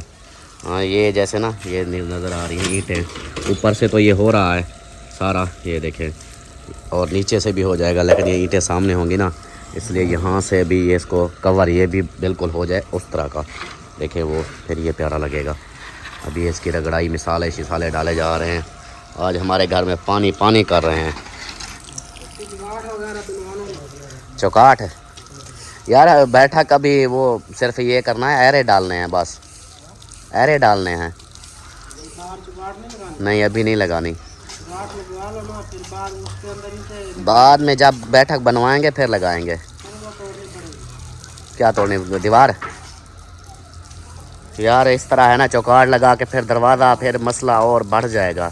S1: हाँ ये जैसे ना ये नज़र आ रही है ईंटें, ऊपर से तो ये हो रहा है सारा, ये देखें, और नीचे से भी हो जाएगा, लेकिन ये ईंटें सामने होंगी ना, इसलिए यहाँ से भी ये इसको कवर ये भी बिल्कुल हो जाए उस तरह का, देखें वो, फिर ये प्यारा लगेगा। अभी इसकी रगड़ाई मिसाले शिसाले डाले जा रहे हैं। आज हमारे घर में पानी पानी कर रहे हैं। चौकाट यार, बैठक अभी वो सिर्फ ये करना है, एरे डालने हैं बस, एरे डालने हैं, नहीं अभी नहीं लगानी, बाद में जब बैठक बनवाएंगे फिर लगाएंगे। क्या तोड़नी, दीवार यार? इस तरह है ना, चौकाट लगा के फिर दरवाज़ा, फिर मसला और बढ़ जाएगा।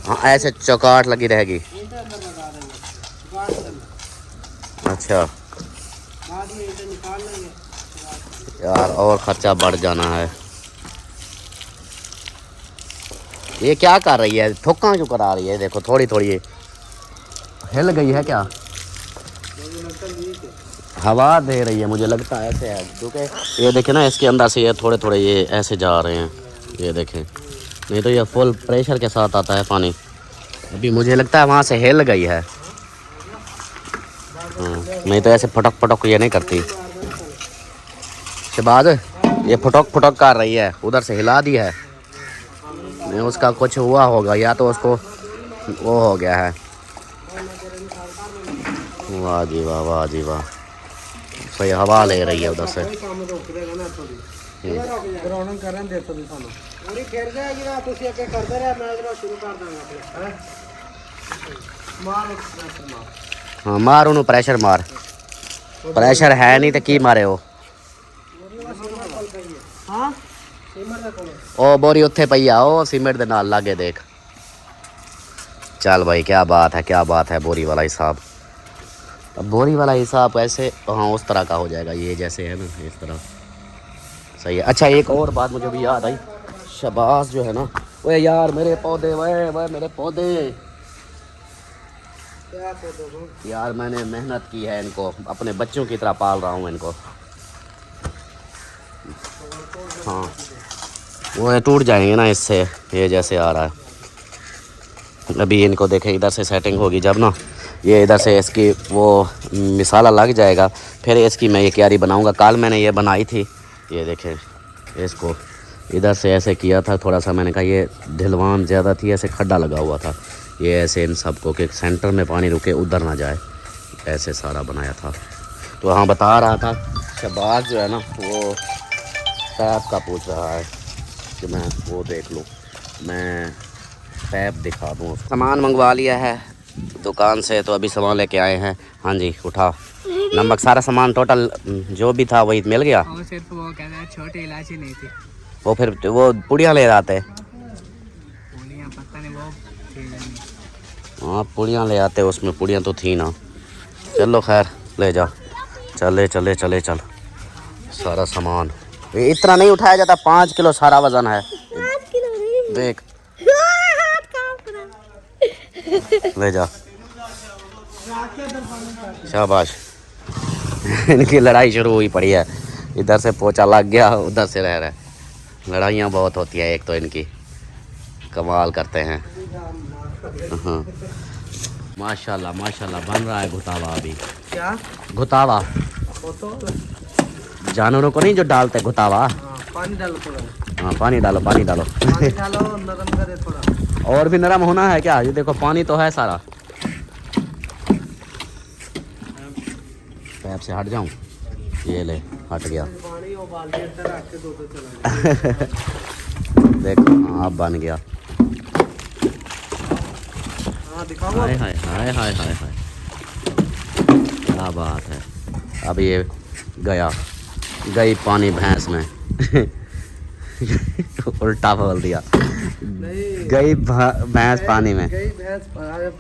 S1: हाँ ऐसे चौकाट लगी रहेगी। अच्छा यार, और ख़र्चा बढ़ जाना है। ये क्या कर रही है, ठोका क्यों करा रही है? देखो थोड़ी थोड़ी ये हिल गई है क्या? हवा दे रही है मुझे लगता है, ऐसे है, क्योंकि ये देखें ना, इसके अंदर से ये थोड़े थोड़े ये ऐसे जा रहे हैं, ये देखें, नहीं तो ये फुल प्रेशर के साथ आता है पानी। अभी मुझे लगता है वहाँ से हिल गई है, नहीं तो ऐसे फटक फटक ये नहीं करती। शहबाज ये फटक फटक कर रही है, उधर से हिला दी है, नहीं उसका कुछ हुआ होगा, या तो उसको वो हो गया है। वाह जी वाह, वाह जी वाह, सही हवा ले रही है उधर से। हाँ मार उन्होंने प्रेशर मार, प्रेशर है नहीं तो की मारे हो। ओ बोरी उत्थे पई आ, ओ सीमेंट दे नाल लागे देख। चल भाई क्या बात है, क्या बात है। बोरी वाला हिसाब, अब बोरी वाला हिसाब ऐसे, हाँ उस तरह का हो जाएगा, ये जैसे है ना इस तरह, सही है। अच्छा एक और बात मुझे भी याद आई, शहबाज जो है ना, ओए यार मेरे पौधे, वह मेरे पौधे यार, मैंने मेहनत की है, इनको अपने बच्चों की तरह पाल रहा हूँ इनको। हाँ वो टूट जाएंगे ना इससे, ये जैसे आ रहा है। अभी इनको देखें, इधर से सेटिंग होगी जब ना, ये इधर से इसकी वो मिसाला लग जाएगा, फिर इसकी मैं ये क्यारी बनाऊंगा। कल मैंने ये बनाई थी, ये देखें, इसको इधर से ऐसे किया था थोड़ा सा, मैंने कहा ये ढलवान ज़्यादा थी, ऐसे खड्डा लगा हुआ था, ये ऐसे इन सबको कि सेंटर में पानी रुके उधर ना जाए, ऐसे सारा बनाया था। तो हाँ बता रहा था शहबाज जो है ना वो पैप का पूछ रहा है कि मैं वो देख लूँ, मैं पैप दिखा दूँ। सामान मंगवा लिया है दुकान से, तो अभी सामान लेके आए हैं। हाँ जी उठा, नमक सारा सामान टोटल जो भी था वही मिल गया।
S2: और सिर्फ वो कहना है छोटी इलायची नहीं थी,
S1: वो फिर वो पुड़ियाँ ले आते,
S2: पूड़ियाँ पता नहीं वो थी या नहीं।
S1: हाँ पुड़ियाँ ले आते, उसमें पुड़ियाँ तो थी ना। चलो खैर ले जा, चले चले चले चल। सारा सामान ये इतना नहीं उठाया जाता, 5 किलो सारा वजन है। देख ले जा, शाबाश। इनकी लड़ाई शुरू हुई पड़ी है, इधर से पोछा लग गया उधर से रह रहा है। लड़ाइयाँ बहुत होती है एक तो इनकी, कमाल करते हैं। हाँ माशाल्लाह माशाल्लाह बन रहा है घुतावा अभी।
S4: क्या
S1: घुतावा जानवरों को नहीं जो डालते घुतावा।
S4: पानी डालो थोड़ा,
S1: हाँ पानी डालो पानी डालो।
S4: पानी डालो नरम करे थोड़ा।
S1: और भी नरम होना है क्या? ये देखो पानी तो है सारा। पैप से हट जाऊं, ये ले हट गया।
S4: पानी उबाल के अंदर रख के दो चला।
S1: देखो हाँ अब बन गया।
S4: हाँ दिखाओ।
S1: हाय हाय हाय हाय हाय हाय, क्या बात है। अब ये गया, गई पानी भैंस में। उल्टा बोल दिया,
S4: नहीं
S1: गई भैंस पानी में।
S4: गई भैंस,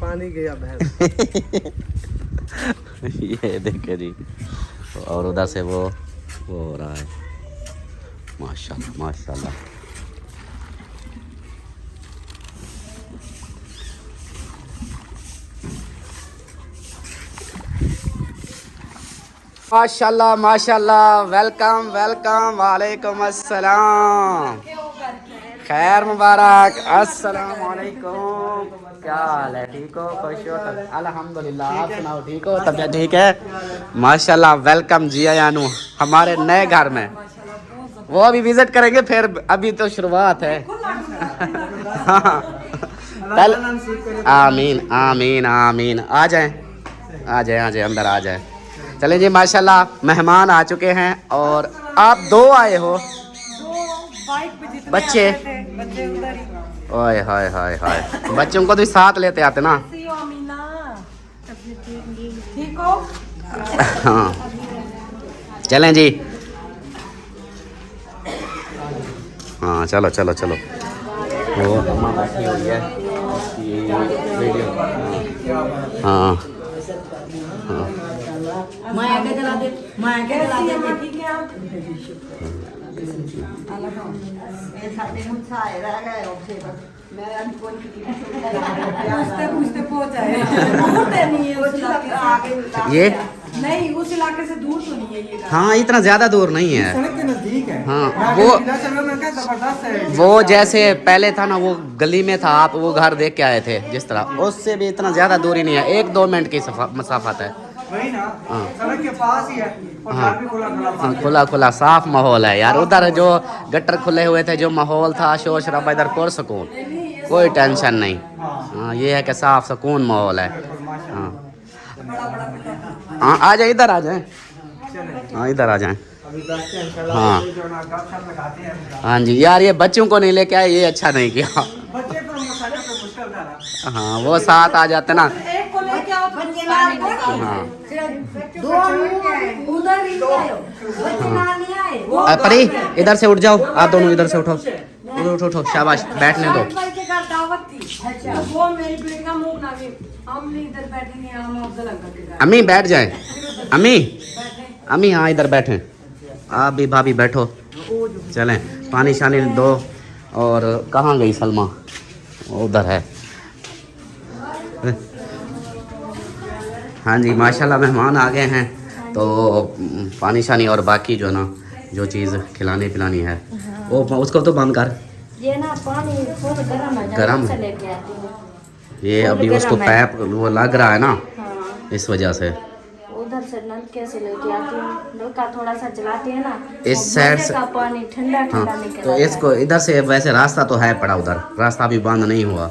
S4: पानी गया भैंस।
S1: ये देखे जी, और उधर से वो हो रहा है। माशाल्लाह माशाल्लाह। माशाल्लाह माशाल्लाह, वेलकम वेलकम, वालेकुम अस्सलाम, खैर मुबारक, अस्सलाम वालेकुम। क्या हाल है? ठीक हो? खुश हो? अल्हम्दुलिल्लाह। आप सुनाओ ठीक हो? तबीयत ठीक है? माशाल्लाह। वेलकम जी आयानू हमारे नए घर में। वो अभी विजिट करेंगे, फिर अभी तो शुरुआत है। आमीन आमीन आमीन। आ जाएं आ जाएं आ जाएं, अंदर आ जाएं। चलें जी माशाल्लाह मेहमान आ चुके हैं, और आप 2 आए हो बच्चे। ओए हाय हाय हाय, बच्चों को तो साथ लेते आते ना।
S3: ठीक हो?
S1: हाँ चलें जी। हाँ चलो चलो चलो। वो अम्मा बैठी हुई है, वीडियो। हाँ हाँ
S2: मैं आगे चला दे, मैं आगे चला दे।
S3: ठीक है आप? पूछते पहुंच आए। दूर तो नहीं है उस इलाके से, आगे
S1: ये
S3: नहीं, उस इलाके से दूर तो नहीं है ये।
S1: हाँ इतना ज़्यादा दूर नहीं है।
S4: सड़क के नजदीक है।
S1: हाँ
S4: जबरदस्त है।
S1: वो जैसे पहले था ना, वो गली में था, आप वो घर देख के आए थे जिस तरह, उससे भी इतना ज़्यादा दूरी नहीं है, 1-2 मिनट की मसाफत है।
S4: वही ना,
S1: हाँ
S4: सड़क के पास ही है, और
S1: हाँ।
S4: घर भी खुला खुला।
S1: हाँ खुला खुला साफ माहौल है यार। उधर जो गटर खुले हुए थे, जो माहौल था शोर शराबा, इधर पुरसकून, कोई टेंशन नहीं। हाँ ये है कि साफ सुकून माहौल है। हाँ हाँ आ जाए, इधर आ जाए। हाँ इधर आ जाए। हाँ हाँ जी यार, ये बच्चों को नहीं लेके आए, ये अच्छा नहीं किया।
S4: बच्चे तो मसाले पे मुश्किल था।
S1: हाँ वो साथ आ जाते ना।
S3: एक को लेके आओ तो पानी नहीं।
S1: हाँ
S3: उधर ही आयो, बच्चे ना नहीं आए।
S1: परी इधर से उठ जाओ, आप दोनों इधर से उठो, उठो उठो, शाबाश, बैठने दो।
S3: के घर दावत थी। अच्छा वो मेरी बेटी का मुंह ना भी, हम नहीं इधर बैठेंगे, हम अफजल अंकल के घर
S1: अम्मी बैठ जाए, अम्मी अम्मी हाँ इधर बैठे। आप भी भाभी बैठो, चलें पानी शानी दो। और कहाँ गई सलमा? उधर है। हाँ जी माशाल्लाह मेहमान आ गए हैं, तो पानी शानी और बाकी जो ना जो चीज़ खिलाने पिलानी है वो उसको तो बंद कर।
S3: ये ना पानी थोड़ा गर्म है,
S1: गरम
S3: से
S1: है?
S3: लेके आती हूँ।
S1: ये अभी उसको पैप वो लग रहा है ना,
S3: हाँ
S1: इस वजह से।
S3: उधर से नलके से लेके आती हूँ, नलका थोड़ा सा चलाती है ना,
S1: इस
S3: और
S1: साइड
S3: भरने
S1: से-
S3: का पानी ठंडा ठंडा
S1: हाँ
S3: निकल
S1: तो
S3: आता है।
S1: इसको इधर से वैसे रास्ता तो है पड़ा, उधर रास्ता अभी बंद नहीं हुआ।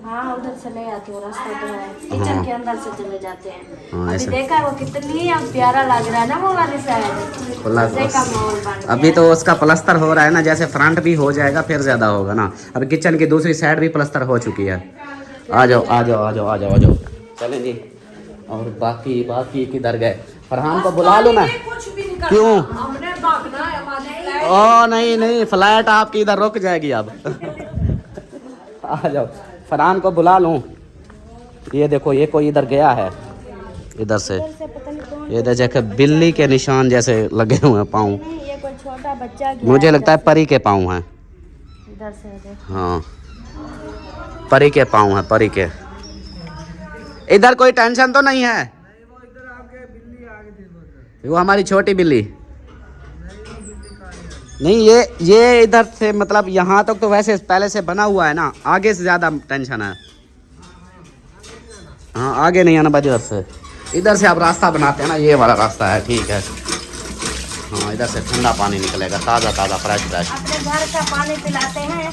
S3: हाँ उधर से ले जाती हूँ, रास्ता तो है, किचन के अंदर से चले जाते हैं।
S1: हाँ,
S3: अभी
S1: ऐसा।
S3: देखा वो कितनी अब प्यारा लग रहा है ना वो वाली साइड, मजे का माहौल बन गया
S1: अभी तो उसका प्लस्तर हो रहा है ना, जैसे फ्रंट भी हो जाएगा फिर ज़्यादा होगा ना। अभी किचन की दूसरी साइड भी प्लस्तर हो चुकी है। आ जाओ आ जाओ आ जाओ आ जाओ आ जाओ, चलें जी। और बाकी किधर गए? फरहान को बुला लो मैं। क्यों? ओ नहीं, फ्लैट आपकी इधर रुक जाएगी अब। आ जाओ, फरहान को बुला लूँ। ये देखो, ये कोई इधर गया है, इधर से। ये इधर जैसे बिल्ली के निशान जैसे लगे हुए हैं पाँव।
S3: ये कोई छोटा बच्चा गया
S1: मुझे लगता है परी के पाँव हैं।
S3: इधर से देखो।
S1: हाँ, परी के पाँव हैं, परी के। इधर कोई टेंशन तो नहीं है? वो हमारी छोटी बिल्ली नहीं, ये इधर से मतलब यहाँ तक तो वैसे पहले से बना हुआ है ना, आगे से ज़्यादा टेंशन है। हाँ, आगे नहीं आना इधर से। इधर से आप रास्ता बनाते हैं ना, ये वाला रास्ता है, ठीक है। हाँ, इधर से ठंडा पानी निकलेगा, ताज़ा फ्रेश।
S3: अपने घर का पानी पिलाते हैं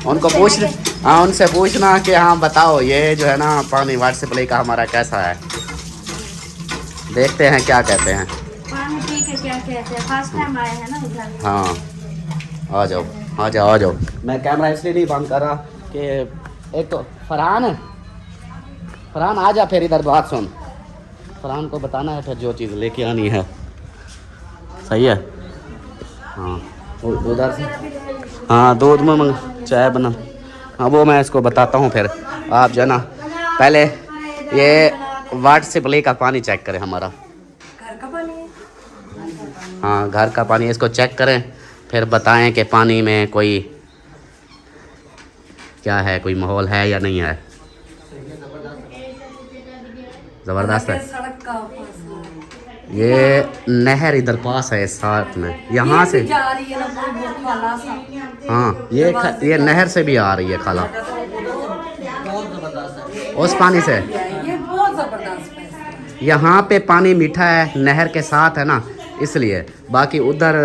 S1: उनको पूछ, हाँ उनसे पूछना कि हाँ बताओ ये जो है ना पानी वाटर सप्लाई का हमारा कैसा है, देखते हैं क्या कहते हैं।
S3: पानी पी के क्या कहते हैं, फर्स्ट टाइम आए हैं ना इधर।
S1: हाँ, आ जाओ। मैं कैमरा इसलिए नहीं बंद कर रहा कि एक तो फरहान आ जा, फिर इधर बात सुन। फरहान को बताना है फिर जो चीज़ लेके आनी है, सही है। हाँ, उधर से हाँ दूध में चाय बना। हाँ, वो मैं इसको बताता हूँ फिर। आप जो है ना पहले ये वाटर सप्लाई का पानी चेक करें, हमारा
S3: घर का पानी है।
S1: हाँ, घर का पानी, इसको चेक करें फिर बताएं कि पानी में कोई क्या है, कोई माहौल है या नहीं है। ज़बरदस्त है। ये नहर इधर पास है साथ में, यहाँ से। हाँ, ये नहर से भी आ रही है खाला, उस पानी से। यहाँ पे पानी मीठा है, नहर के साथ है ना, इसलिए। बाकी उधर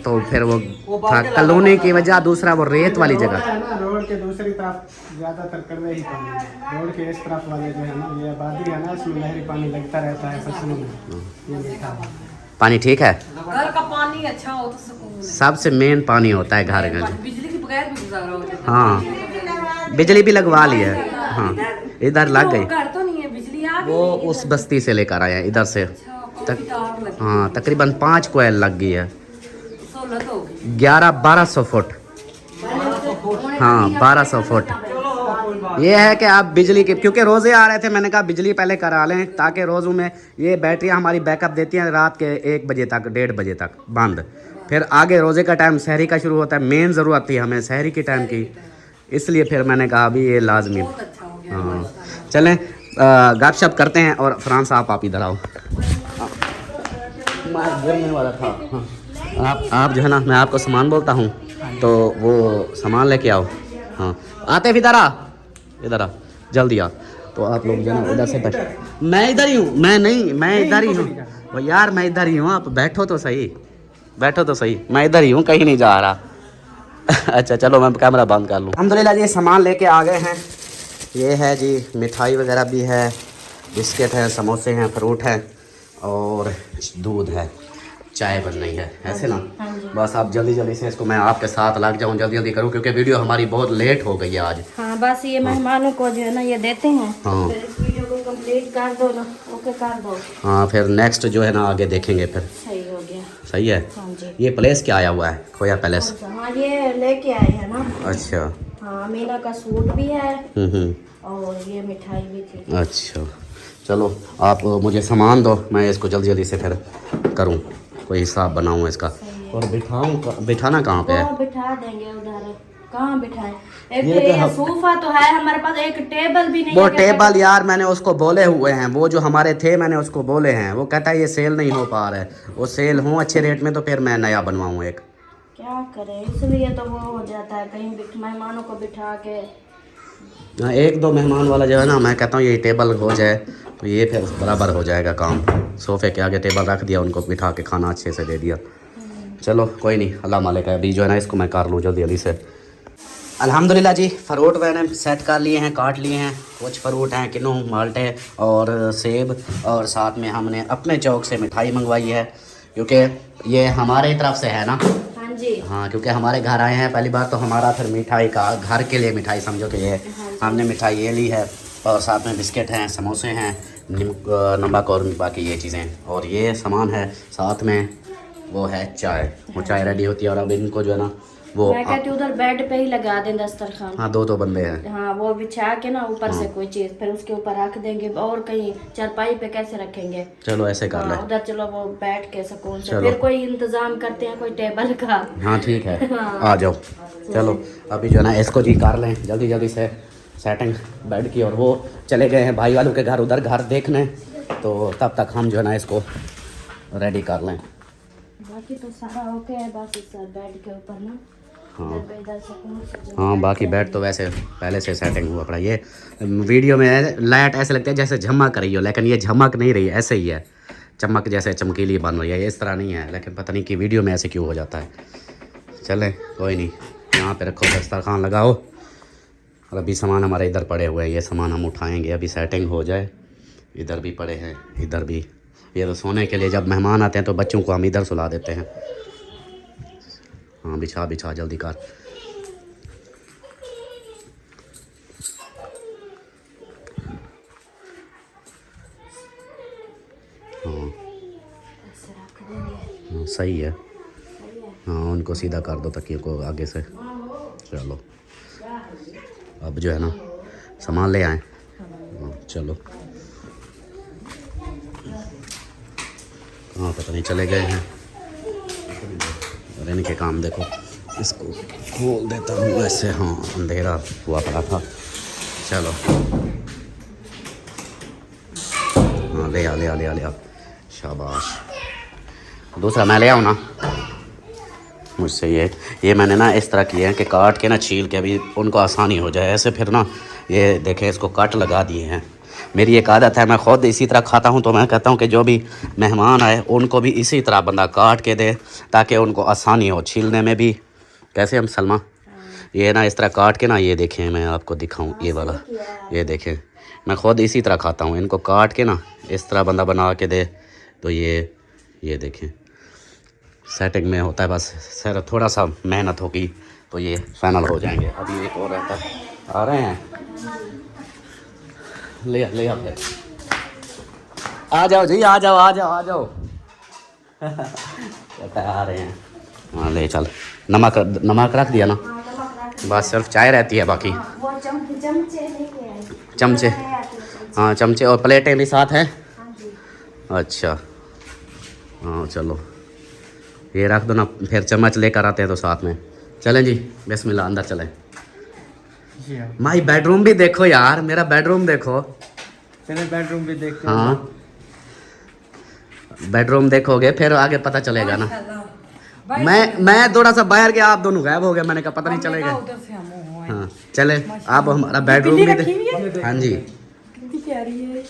S1: तो फिर वो था कॉलोनी की वजह, दूसरा वो रेत वाली जगह।
S4: रोड के दूसरी तरफ ज्यादातर कड़वे ही पानी है। रोड के इस तरफ वाले जो है ना, ये आबादी है ना, इसमें नहरी पानी लगता रहता है फसलों में। ये मीठा है।
S1: पानी ठीक है,
S6: घर का पानी अच्छा हो तो सुकून।
S1: सबसे मेन पानी होता है घर का।
S6: बिजली के बगैर भी गुजारा हो जाता
S1: हाँ, बिजली भी लगवा ली है। हाँ, इधर लग गई।
S6: घर तो नहीं है, बिजली आ गई।
S1: वो उस बस्ती से लेकर आए हैं इधर से।
S6: तार लगी।
S1: हाँ, तकरीबन 5 कोयल लग गई है।
S6: सहूलत हो गई।
S1: 1100-1200 फुट। हाँ, 1200 फुट। ये है कि आप बिजली के, क्योंकि रोज़े आ रहे थे, मैंने कहा बिजली पहले करा लें ताकि रोज़ों में ये बैटरियाँ हमारी बैकअप देती हैं रात के 1 बजे तक, 1:30 बजे तक बंद। फिर आगे रोज़े का टाइम सहरी का शुरू होता है, मेन ज़रूरत थी हमें सहरी के टाइम की, इसलिए फिर मैंने कहा अभी ये लाजमी। हाँ, चलें गपशप करते हैं। और फरहान साहब आप इधर आओ, मैं गिरने वाला था। हाँ, आप जो है ना, मैं आपको सामान बोलता हूँ तो वो सामान लेके आओ। हाँ, आते इधर आ जल्दी आ। तो आप लोग जो है ना उधर से बैठ, मैं इधर ही हूँ। मैं इधर ही हूँ। वो यार मैं इधर ही हूँ, आप बैठो तो सही, मैं इधर ही हूँ, कहीं नहीं जा रहा। अच्छा चलो, मैं कैमरा बंद कर लूँ। अल्हम्दुलिल्लाह जी, सामान लेके आ गए हैं। ये है जी, मिठाई वगैरह भी है, बिस्किट है, समोसे हैं, फ्रूट है और दूध है, चाय बन रही है, ऐसे ना। बस आप जल्दी से इसको मैं आपके साथ लग जाऊँ, जल्दी करूँ क्योंकि वीडियो हमारी बहुत लेट हो गई है आज।
S3: हाँ, बस ये मेहमानों को जो है ना ये देते हैं।
S1: हाँ,
S3: फिर इस वीडियो को कंप्लीट कर दो ना, ओके कर दो।
S1: हाँ, फिर नेक्स्ट जो है ना आगे देखेंगे फिर।
S3: सही हो गया।
S1: सही है।
S3: हाँ जी।
S1: ये प्लेस क्या आया हुआ है, खोया पैलेस?
S3: हाँ, ये लेके आए हैं ना।
S1: अच्छा।
S3: हाँ, मीना का सूट भी है
S1: हम्म।
S3: और ये मिठाई भी थी।
S1: अच्छा, चलो आप मुझे सामान दो, मैं इसको जल्दी से फिर करूँ, कोई हिसाब बनाऊँ इसका। और बिठाना कहाँ पे है?
S3: वो बिठा देंगे उधर। कहाँ बिठाएं? एक
S1: ये
S3: तो
S1: क्या
S3: ये सोफा तो है हमारे पास, एक टेबल भी नहीं
S1: वो
S3: है।
S1: टेबल यार मैंने उसको बोले हुए हैं, वो जो हमारे थे मैंने उसको बोले हैं, वो कहता है ये सेल नहीं हो पा रहा है। वो सेल हो अच्छे रेट में तो फिर मैं नया बनवाऊँ एक।
S3: क्या करें, इसलिए तो वो हो जाता है, कहीं मेहमानों को बिठा के।
S1: 1-2 मेहमान वाला जो है ना, मैं कहता हूँ ये टेबल हो जाए तो ये फिर बराबर हो जाएगा काम। सोफे के आगे टेबल रख दिया, उनको बिठा के खाना अच्छे से दे दिया। चलो कोई नहीं, अल्लाह मालिक है। अभी जो है ना इसको मैं कर लूँ जल्दी से। अल्हम्दुलिल्लाह जी, फ्रूट मैंने सेट कर लिए हैं, काट लिए हैं। कुछ फ्रूट हैं किन्नू, माल्टे और सेब, और साथ में हमने अपने चौक से मिठाई मंगवाई है, क्योंकि ये हमारे तरफ से है ना।
S3: हाँ जी।
S1: हाँ, क्योंकि हमारे घर आए हैं पहली बार, तो हमारा फिर मिठाई का घर के लिए मिठाई समझो कि ये हमने मिठाई ये ली है, और साथ में बिस्किट हैं, समोसे हैं, नमक और बाकी ये चीज़ें, और ये सामान है। साथ में वो है चाय, वो चाय रेडी होती है। और अब इनको जो है ना वो
S3: मैं कहती हूँ उधर बेड पे ही लगा दें दस्तरखान।
S1: हाँ, दो बंदे हैं।
S3: हाँ, वो बिछा के ना ऊपर से कोई चीज, फिर उसके ऊपर रख देंगे। और कहीं चारपाई पे कैसे रखेंगे?
S1: चलो ऐसे कर ले।
S3: हाँ, उधर चलो वो बैठ के सुकून से,
S1: चलो।
S3: फिर कोई इंतजाम करते हैं कोई टेबल का।
S1: हाँ ठीक है, आ जाओ। चलो अभी जो है ना इसको जी कर लें जल्दी जल्दी से सेटिंग बेड की, और वो चले गए हैं भाई वालों के घर उधर घर देखने, तो तब तक हम जो है ना इसको रेडी कर लें।
S3: बाकी तो सारा ओके है, बस इस बेड के ऊपर ना
S1: हाँ
S3: इधर सुकून से
S1: हाँ, बाकी बेड तो वैसे पहले से सेटिंग हुआ पड़ा। ये वीडियो में लाइट ऐसे लगती है जैसे झमक रही हो, लेकिन ये झमक नहीं रही, ऐसे ही है, चमक जैसे चमकीली बन रही है, इस तरह नहीं है। लेकिन पता नहीं कि वीडियो में ऐसे क्यों हो जाता है। चलें कोई नहीं, यहाँ पे रखो, दस्तरखान लगाओ। और अभी सामान हमारे इधर पड़े हुए हैं, ये सामान हम उठाएंगे अभी सेटिंग हो जाए। इधर भी पड़े हैं, इधर भी। ये तो सोने के लिए, जब मेहमान आते हैं तो बच्चों को हम इधर सुला देते हैं। हाँ, बिछा बिछा जल्दी कर। हाँ हाँ, सही है। हाँ, उनको सीधा कर दो तकिए को आगे से। चलो अब जो है ना सामान ले आए। हाँ, चलो कहाँ पता नहीं चले गए हैं। और इनके काम देखो, इसको खोल देता हूँ वैसे। हाँ, अंधेरा हुआ पड़ा था। चलो हाँ, ले आ। शाबाश। दूसरा मैं ले आऊँ ना मुझसे। ये मैंने ना इस तरह किए हैं कि काट के ना छील के अभी उनको आसानी हो जाए ऐसे। फिर ना ये देखें, इसको कट लगा दिए हैं। मेरी एक आदत है, मैं खुद इसी तरह खाता हूँ, तो मैं कहता हूँ कि जो भी मेहमान आए उनको भी इसी तरह बंदा काट के दे, ताकि उनको आसानी हो छीलने में भी। कैसे हम सलमा, ये ना इस तरह काट के ना, ये देखें मैं आपको दिखाऊँ, ये वाला, ये देखें, मैं खुद इसी तरह खाता हूँ। इनको काट के ना इस तरह बंदा बना के दे, तो ये देखें सेटिंग में होता है। बस सर थोड़ा सा मेहनत होगी तो ये फाइनल हो जाएंगे। अभी एक और रहता है, आ रहे हैं, ले आ फिर। आ जाओ जी, आ जाओ। कहता है आ रहे हैं। हाँ ले चल। नमक रख दिया ना, बस सिर्फ चाय रहती है, बाकी
S3: वो चमचे लेके आए।
S1: चमचे। हाँ चमचे और प्लेटें भी साथ हैं। अच्छा हाँ चलो, ये रख दो ना, फिर चम्मच लेकर आते हैं तो साथ में। चलें जी, बिस्मिल्लाह, अंदर चलें। माई बेडरूम भी देखो यार, मेरा बेडरूम देखो।
S4: तेरे बेडरूम भी देखते
S1: हाँ, बेडरूम देखोगे फिर आगे पता चलेगा ना। मैं थोड़ा सा बाहर गया, आप दोनों गायब हो गए, मैंने कहा पता नहीं चलेगा।
S6: उधर से हम हुए।
S1: हाँ चले, आप हमारा बेडरूम भी हाँ जी,
S6: कितनी प्यारी है।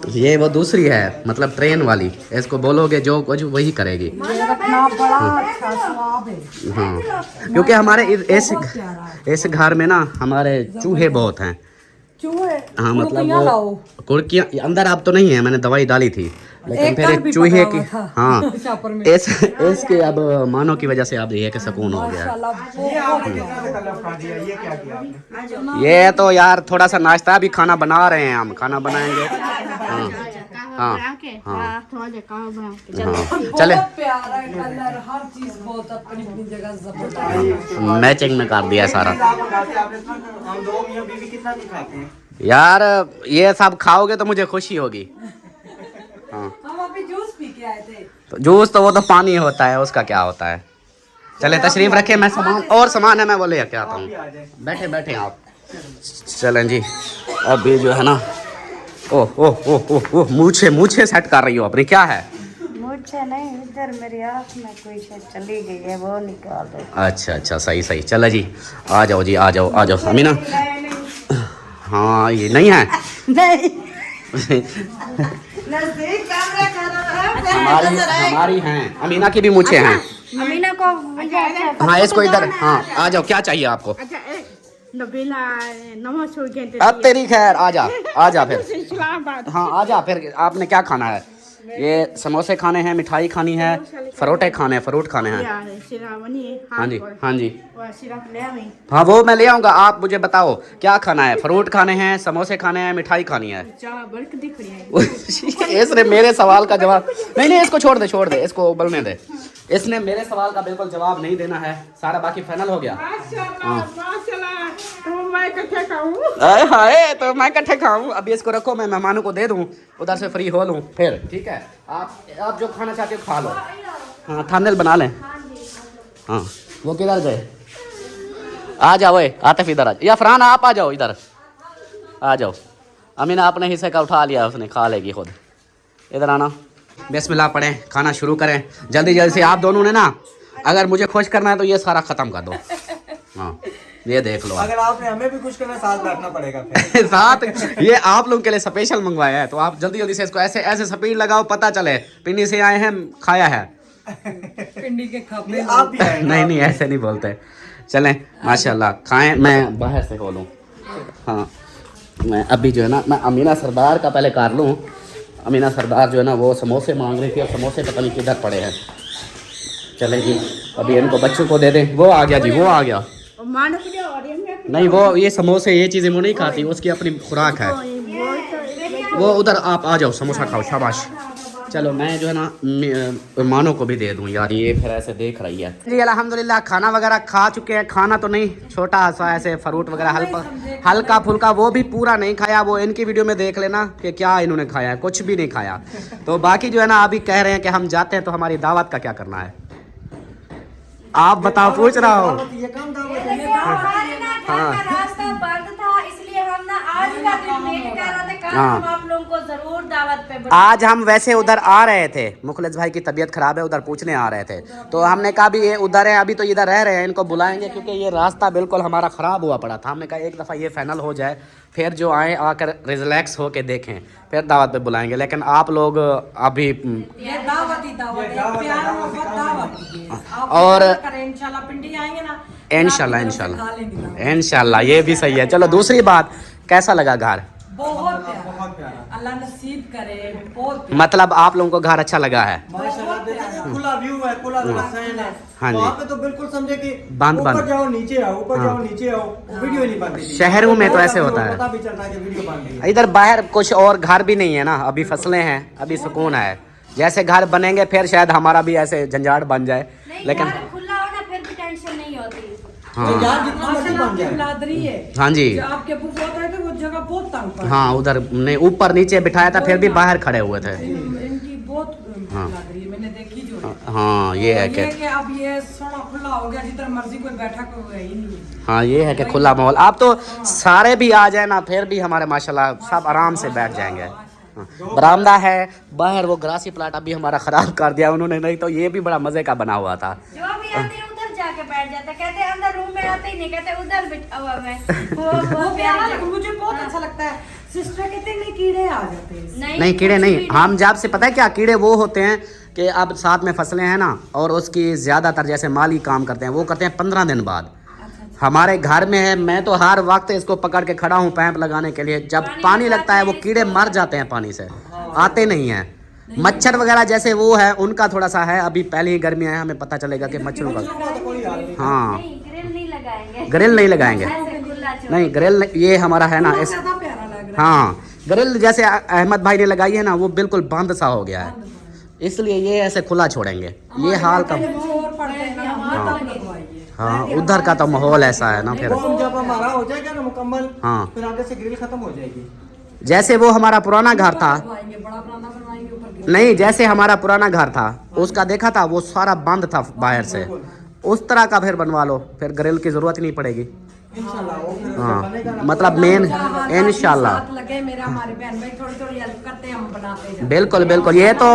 S1: ये वो दूसरी है, मतलब ट्रेन वाली। इसको बोलोगे जो कुछ वही करेगी।
S6: ये रखना बड़ा अच्छा स्वाद है।
S1: हाँ, क्योंकि हमारे इस घर में ना हमारे चूहे बहुत हैं।
S6: चूहे?
S1: हाँ मतलब
S6: कुर्कियाँ लाओ।
S1: वो कुर्कियाँ अंदर आप तो नहीं है, मैंने दवाई डाली थी, लेकिन
S6: एक
S1: फिर
S6: कल भी
S1: चूहे
S6: पकड़ा
S1: की
S6: हुआ था
S1: हाँ
S6: शापर में।
S1: इसके अब मानो की वजह से अब ये कि सुकून हो गया। ये तो यार थोड़ा सा नाश्ता भी खाना बना रहे हैं, हम खाना बनाएंगे। हाँ हाँ हाँ चले,
S6: प्यारा है कलर, हर चीज बहुत अपनी अपनी जगह जबरदस्त।
S1: मैचिंग में कर दिया सारा।
S4: हम दो मियां बीवी कितना भी खाते हैं
S1: यार ये सब खाओगे तो मुझे खुशी होगी। हाँ,
S6: हम अभी जूस पी के आए थे।
S1: तो जूस तो वो तो पानी होता है, उसका क्या होता है। चले तशरीफ रखे, मैं सामान है मैं बोले क्या आता हूँ। बैठे आप। चलें जी, अभी जो है ना ओह मूछे सेट कर रही हो अपनी, क्या है?
S3: मुझे नहीं, इधर मेरी आँख में कोई शायद चली गई है, वो निकाल दो।
S1: अच्छा सही चलो जी, आ जाओ जी, आ जाओ अमीना। हाँ ये नहीं है
S3: नहीं
S1: हमारी हैं, अमीना की भी मूछे हैं।
S3: अमीना को
S1: हाँ इसको इधर, हाँ आ जाओ, क्या चाहिए आपको?
S3: नबीला नमक छोड़ के
S1: अब तेरी खैर आ जा फिर। हाँ आ जा फिर। आपने क्या खाना है? ये समोसे खाने हैं, मिठाई खानी है, फरोटे खाने हैं, फ्रूट खाने हैं। हाँ जी हाँ जी हाँ वो मैं ले आऊँगा। आप मुझे बताओ क्या खाना है? फ्रूट खाने हैं, समोसे खाने हैं, मिठाई खानी है। इसने मेरे सवाल का जवाब नहीं, इसको छोड़ दे, इसको बोलने दे। इसने मेरे सवाल का बिल्कुल जवाब नहीं देना है। सारा बाकी फाइनल हो गया। हाय तो मैं इकट्ठे खाऊं। अभी इसको रखो, मैं मेहमानों को दे दूं, उधर से फ्री हो लूं फिर। ठीक है, आप जो खाना चाहते हो खा लो। हाँ थंबनेल बना लें। हाँ वो किधर गए? आ जाओ आतिफ इधर आ। या फरहान आप आ जाओ, इधर आ जाओ। अमीना अपने हिस्से का उठा लिया, उसने खा लेगी खुद। इधर आना। बिस्मिल्लाह पढ़ें, खाना शुरू करें जल्दी जल्दी से। आप दोनों ने ना, अगर मुझे खुश करना है तो ये सारा ख़त्म कर दो। हाँ ये देख लो।
S5: अगर आपने हमें भी खुश करना है, साथ बैठना पड़ेगा फिर।
S1: साथ ये आप लोगों के लिए स्पेशल मंगवाया है, तो आप जल्दी जल्दी से इसको ऐसे ऐसे स्पीड लगाओ, पता चले पिंडी से आए हैं, खाया है।
S6: पिंडी के खाने
S5: आप भी आए।
S1: नहीं ऐसे नहीं बोलते। चलें माशाल्लाह खाएं। मैं बाहर से खोलूँ। हाँ मैं अभी जो है ना, मैं अमीना सरदार का पहले कर लूँ। अमीना सरदार जो है ना वो समोसे मांग रही थी, और समोसे पता नहीं किधर पड़े हैं। चलें जी अभी इनको बच्चों को दे दें। वो आ गया जी, वो आ गया। नहीं वो ये समोसे ये चीज़ें वो नहीं खाती, उसकी अपनी खुराक है। वो उधर आप आ जाओ, समोसा खाओ, शाबाश। चलो मैं जो है ना मानो को भी दे दूं यार, ये फिर ऐसे देख रही है जी। अल्हम्दुलिल्लाह खाना वगैरह खा चुके हैं। खाना तो नहीं, छोटा सा ऐसे फ्रूट वगैरह हल्का फुल्का, वो भी पूरा नहीं खाया। वो इनकी वीडियो में देख लेना कि क्या इन्होंने खाया है, कुछ भी नहीं खाया। तो बाकी जो है ना अभी कह रहे हैं कि हम जाते हैं, तो हमारी दावत का क्या करना है आप बताओ, पूछ रहा हो। हाँ
S3: रास्ता बंद था, इसलिए हम ना आज का दिन वेट कर रहे थे। कल हम आप लोगों को जरूर दावत पे बुलाएंगे।
S1: आज हम वैसे उधर आ रहे थे, मुखलिस भाई की तबीयत खराब है, उधर पूछने आ रहे थे। तो हमने कहा भी ये उधर है, अभी तो इधर रह रहे हैं, इनको बुलाएंगे, क्योंकि ये रास्ता बिल्कुल हमारा ख़राब हुआ पड़ा था। हमने कहा एक दफ़ा ये फाइनल हो जाए, फिर जो आए आकर रिलैक्स होके देखें, फिर दावत पे बुलाएंगे। लेकिन आप लोग अभी
S6: ये दावत ही दावत है, प्यार मोहब्बत दावत है।
S1: और
S6: इंशाल्लाह पिंडी आएंगे ना,
S1: इंशाल्लाह इंशाल्लाह ये भी सही है। चलो दूसरी बात, कैसा लगा घर?
S6: बहुत प्यारा, अल्लाह नसीब करे। बहुत
S1: मतलब आप लोगों को घर अच्छा लगा है?
S5: माशाल्लाह देखो खुला व्यू है, खुला सहन है।
S1: हाँ जी।
S5: वहाँ पे तो बिल्कुल समझे कि
S1: बंद
S5: ऊपर जाओ नीचे आओ, ऊपर जाओ नीचे आओ, वीडियो नहीं बनती थी।
S1: शहरों में तो ऐसे होता है,
S5: पता भी चलता है कि वीडियो बन रही है।
S1: इधर बाहर कुछ और घर भी नहीं है ना, अभी फसलें हैं, अभी सुकून है। जैसे घर बनेंगे फिर शायद हमारा भी ऐसे झंझाट बन जाए, लेकिन
S3: खुला हो ना फिर भी टेंशन नहीं होती।
S1: हाँ
S5: यार जितना मर्जी बन जाए।
S6: बिरादरी है।
S1: हाँ जी
S6: आपके बुक होता है तो वो जगह बहुत तंग पड़ा।
S1: हाँ उधर ने ऊपर नीचे बिठाया था, फिर भी बाहर खड़े हुए थे।
S6: इनकी बहुत बिरादरी है, मैंने देखी जो।
S1: हाँ ये है
S6: ये कि अब ये सोना खुला हो गया, जितना मर्जी कोई बैठा कोई ही नहीं।
S1: हाँ ये है कि खुला माहौल। आप तो सारे भी आ जाए ना, फिर भी हमारे माशाल्लाह सब आराम से बैठ जाएंगे। बरामदा है बाहर, वो ग्रासी प्लाट अभी हमारा ख़राब कर दिया उन्होंने, नहीं तो ये भी बड़ा मज़े का बना हुआ था।
S3: जो भी आते हैं उधर जाके बैठ जाते, कहते हैं अंदर रूम में आते ही नहीं, कहते उधर बैठा हुआ मैं। वो प्यारा
S6: मुझे बहुत अच्छा लगता है। सिस्टर कहते हैं कीड़े आ जाते हैं।
S1: नहीं कीड़े नहीं, हम जब से पता है क्या कीड़े वो होते हैं कि अब साथ में फसलें हैं ना, और उसकी ज़्यादातर जैसे माली काम करते हैं, वो करते हैं 15 दिन बाद। हमारे घर में है, मैं तो हर वक्त इसको पकड़ के खड़ा हूँ पैप लगाने के लिए। जब पानी लगता है वो कीड़े मर जाते हैं, पानी से आते नहीं हैं। मच्छर वगैरह जैसे वो है उनका थोड़ा सा है, अभी पहले ही गर्मियाँ हैं, हमें पता चलेगा कि मच्छरों का। हाँ
S3: ग्रिल नहीं लगाएंगे,
S1: ग्रिल नहीं लगाएंगे, नहीं ग्रिल ये हमारा है ना इस। हाँ ग्रिल जैसे अहमद भाई ने लगाई है ना, वो बिल्कुल बंद सा हो गया है, इसलिए ये ऐसे खुला छोड़ेंगे। ये हाल का हाँ उधर का तो माहौल ऐसा है ना। फिर
S5: जब हमारा हो जाएगा ना मुकम्मल,
S1: हाँ
S5: फिर आगे से ग्रिल खत्म हो जाएगी।
S1: जैसे वो हमारा पुराना घर था, नहीं जैसे हमारा पुराना घर था उसका देखा था, वो सारा बंद था बाहर से, उस तरह का फिर बनवा लो, फिर ग्रिल की जरूरत नहीं पड़ेगी। हाँ मतलब मेन इंशाल्लाह
S6: लगे मेरा, हमारे बहन भाई थोड़ी थोड़ी हेल्प करते हैं, हम बनाते हैं।
S1: बिल्कुल बिल्कुल, ये तो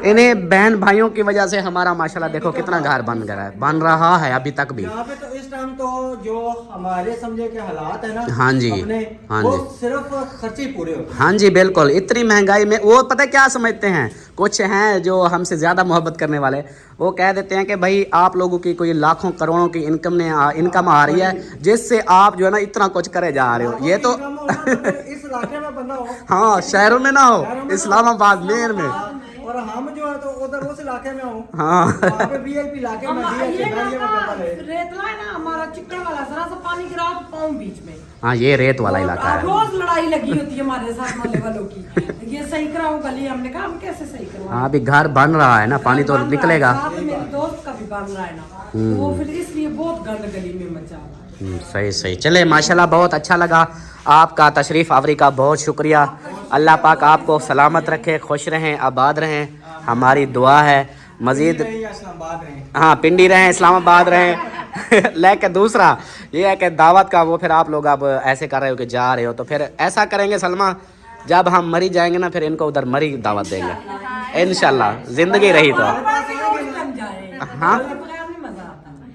S1: इन्हें बहन भाइयों की वजह से हमारा माशाल्लाह देखो कितना घर बन गया है, बन रहा है अभी तक भी।
S5: यहाँ पे तो इस टाइम तो जो हमारे समझे के हालात है ना,
S1: हाँ जी
S5: अपने,
S1: हाँ
S5: वो
S1: जी
S5: सिर्फ खर्चे पूरे होते हैं।
S1: हाँ जी बिल्कुल, इतनी महंगाई में वो पता है क्या समझते हैं, कुछ हैं जो हमसे ज़्यादा मोहब्बत करने वाले, वो कह देते हैं कि भाई आप लोगों की कोई लाखों करोड़ों की इनकम आ रही है, जिससे आप जो है ना इतना कुछ करे जा रहे हो। ये तो
S4: इस इलाके में बंदा हो
S1: हाँ, शहरों में ना हो, इस्लामाबाद मेयर में।
S4: और हम जो है तो उधर उस इलाके में हो,
S1: हाँ
S4: वहाँ पे वीआईपी इलाके में
S6: ये रेतला है ना हमारा चिकन वाला, जरा सा पानी गिराओ तो पाऊँ बीच में।
S1: हाँ, ये रेत वाला इलाका है।
S6: रोज लड़ाई लगी होती है हमारे साथ मोहल्ले वालों की, ये सही कराओ गली। हमने कहा हम कैसे सही करवाएं?
S1: हाँ, अभी घर बन रहा है ना, पानी तो निकलेगा।
S6: साथ मेरे दोस्त का भी बन रहा है ना, तो वो फिर इसलिए बहुत गंद गली में मचा रहा है।
S1: सही सही। चले माशाल्लाह, बहुत अच्छा लगा आपका तशरीफ़ आवरी का, बहुत शुक्रिया। अल्लाह पाक आपको सलामत रखे, खुश रहें, आबाद रहें, हमारी दुआ है। मज़ीद हाँ, पिंडी रहें, इस्लामाबाद रहें। लेकिन दूसरा ये है कि दावत का वो फिर आप लोग अब ऐसे कर रहे हो कि जा रहे हो, तो फिर ऐसा करेंगे सलमा, जब हम मरी जाएंगे ना फिर इनको उधर मरी दावत देंगे इंशाल्लाह, ज़िंदगी रही तो। हाँ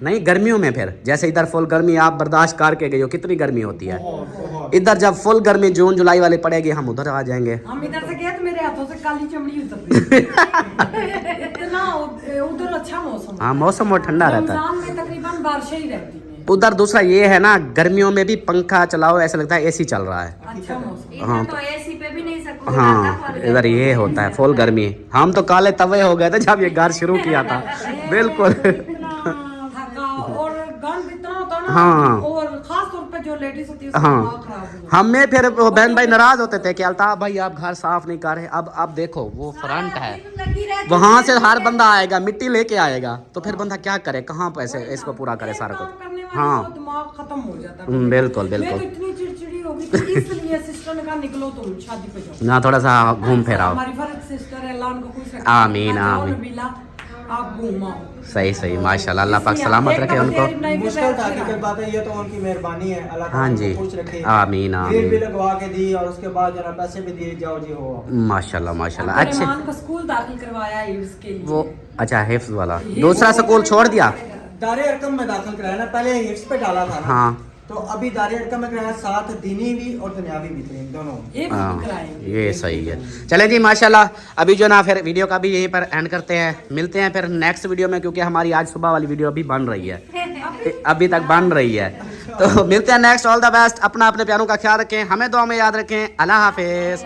S1: नहीं, गर्मियों में फिर जैसे इधर फुल गर्मी आप बर्दाश्त करके गई हो, कितनी गर्मी होती है इधर, जब फुल गर्मी जून जुलाई वाली पड़ेगी हम उधर आ जाएंगे।
S6: हम इधर से गए तो मेरे हाथों से काली चमड़ी उतर गई। इतना उधर अच्छा मौसम,
S1: हाँ मौसम और ठंडा रहता है।
S6: रमजान में तकरीबन बारिशें ही रहती हैं।
S1: उधर दूसरा ये है ना, गर्मियों में भी पंखा चलाओ ऐसा लगता है एसी चल रहा है।
S6: अच्छा मौसम।
S1: हाँ
S3: तो एसी पे भी नहीं सकते।
S1: हाँ, इधर ये होता है फुल गर्मी। हम तो काले तवे हो गए थे जब ये घर शुरू किया था। बिल्कुल
S6: थका और गंद इतना होता है ना।
S1: हाँ।
S6: और खास तौर पे जो लेडीज होती है उसका
S1: हाँ,
S6: दिमाग खराब हो जाता
S1: हमें फिर वो बहन भाई नाराज होते थे कि अल्ताफ भाई आप घर साफ नहीं कर रहे। अब देखो वो फ्रंट है, वहां से हर बंदा आएगा, मिट्टी लेके आएगा, तो फिर बंदा क्या करे, कहाँ पैसे इसको पूरा करे सारा
S6: काम
S1: कुछ।
S6: करने वाले
S1: हाँ।
S6: को दिमाग खत्म हो जाता है।
S1: बिल्कुल
S6: मैं
S1: बिल्कुल।
S6: तो इतनी चिड़चिड़ी हो गई थी, इसलिए सिस्टर ने कहा निकलो तुम शादी पे जाओ।
S1: ना थोड़ा सा घूम फिर आओ।
S6: हमारी फर्ज सिस्टर है, अल्लाह उनको खुश रखे।
S1: आमीन,
S6: जाओ
S1: आमीन।
S6: नबीला, आप घूम आओ।
S1: सही सही, माशाल्लाह, अल्लाह पाक सलामत रखे उनको।
S4: मुश्किल था की बात है, ये तो उनकी मेहरबानी है, अल्लाह
S1: हाँ जी,
S4: खुश रखे।
S1: आमीन
S4: गेट भी
S1: आमीन,
S4: लगवा के दी और उसके बाद जरा पैसे भी दिए, जाओ जी हो।
S1: माशाल्लाह माशाल्लाह।
S6: अपने
S1: अच्छे
S6: मान को स्कूल दाखिल करवाया है इसके लिए।
S1: वो अच्छा हिफ्ज वाला दूसरा स्कूल छोड़ दिया।
S4: दारे अरकम में दाखिल कराया ना, पहले हिफ्स पे डाला था ना।
S1: हाँ
S4: तो अभी दारे अरकम में कराया, साथ दीनी भी और दुनियावी भी थे दोनों।
S6: एक
S1: हाँ,
S6: भी कराएंगे।
S1: ये सही है। चले जी माशाल्लाह, अभी जो ना फिर वीडियो का भी यहीं पर एंड करते हैं, मिलते हैं फिर नेक्स्ट वीडियो में, क्योंकि हमारी आज सुबह वाली वीडियो अभी बन रही है, अभी तक बन रही है। तो मिलते हैं नेक्स्ट। ऑल द बेस्ट, अपना अपने प्यारों का ख्याल रखें, हमें दुआ में याद रखें। अल्लाह हाफिज।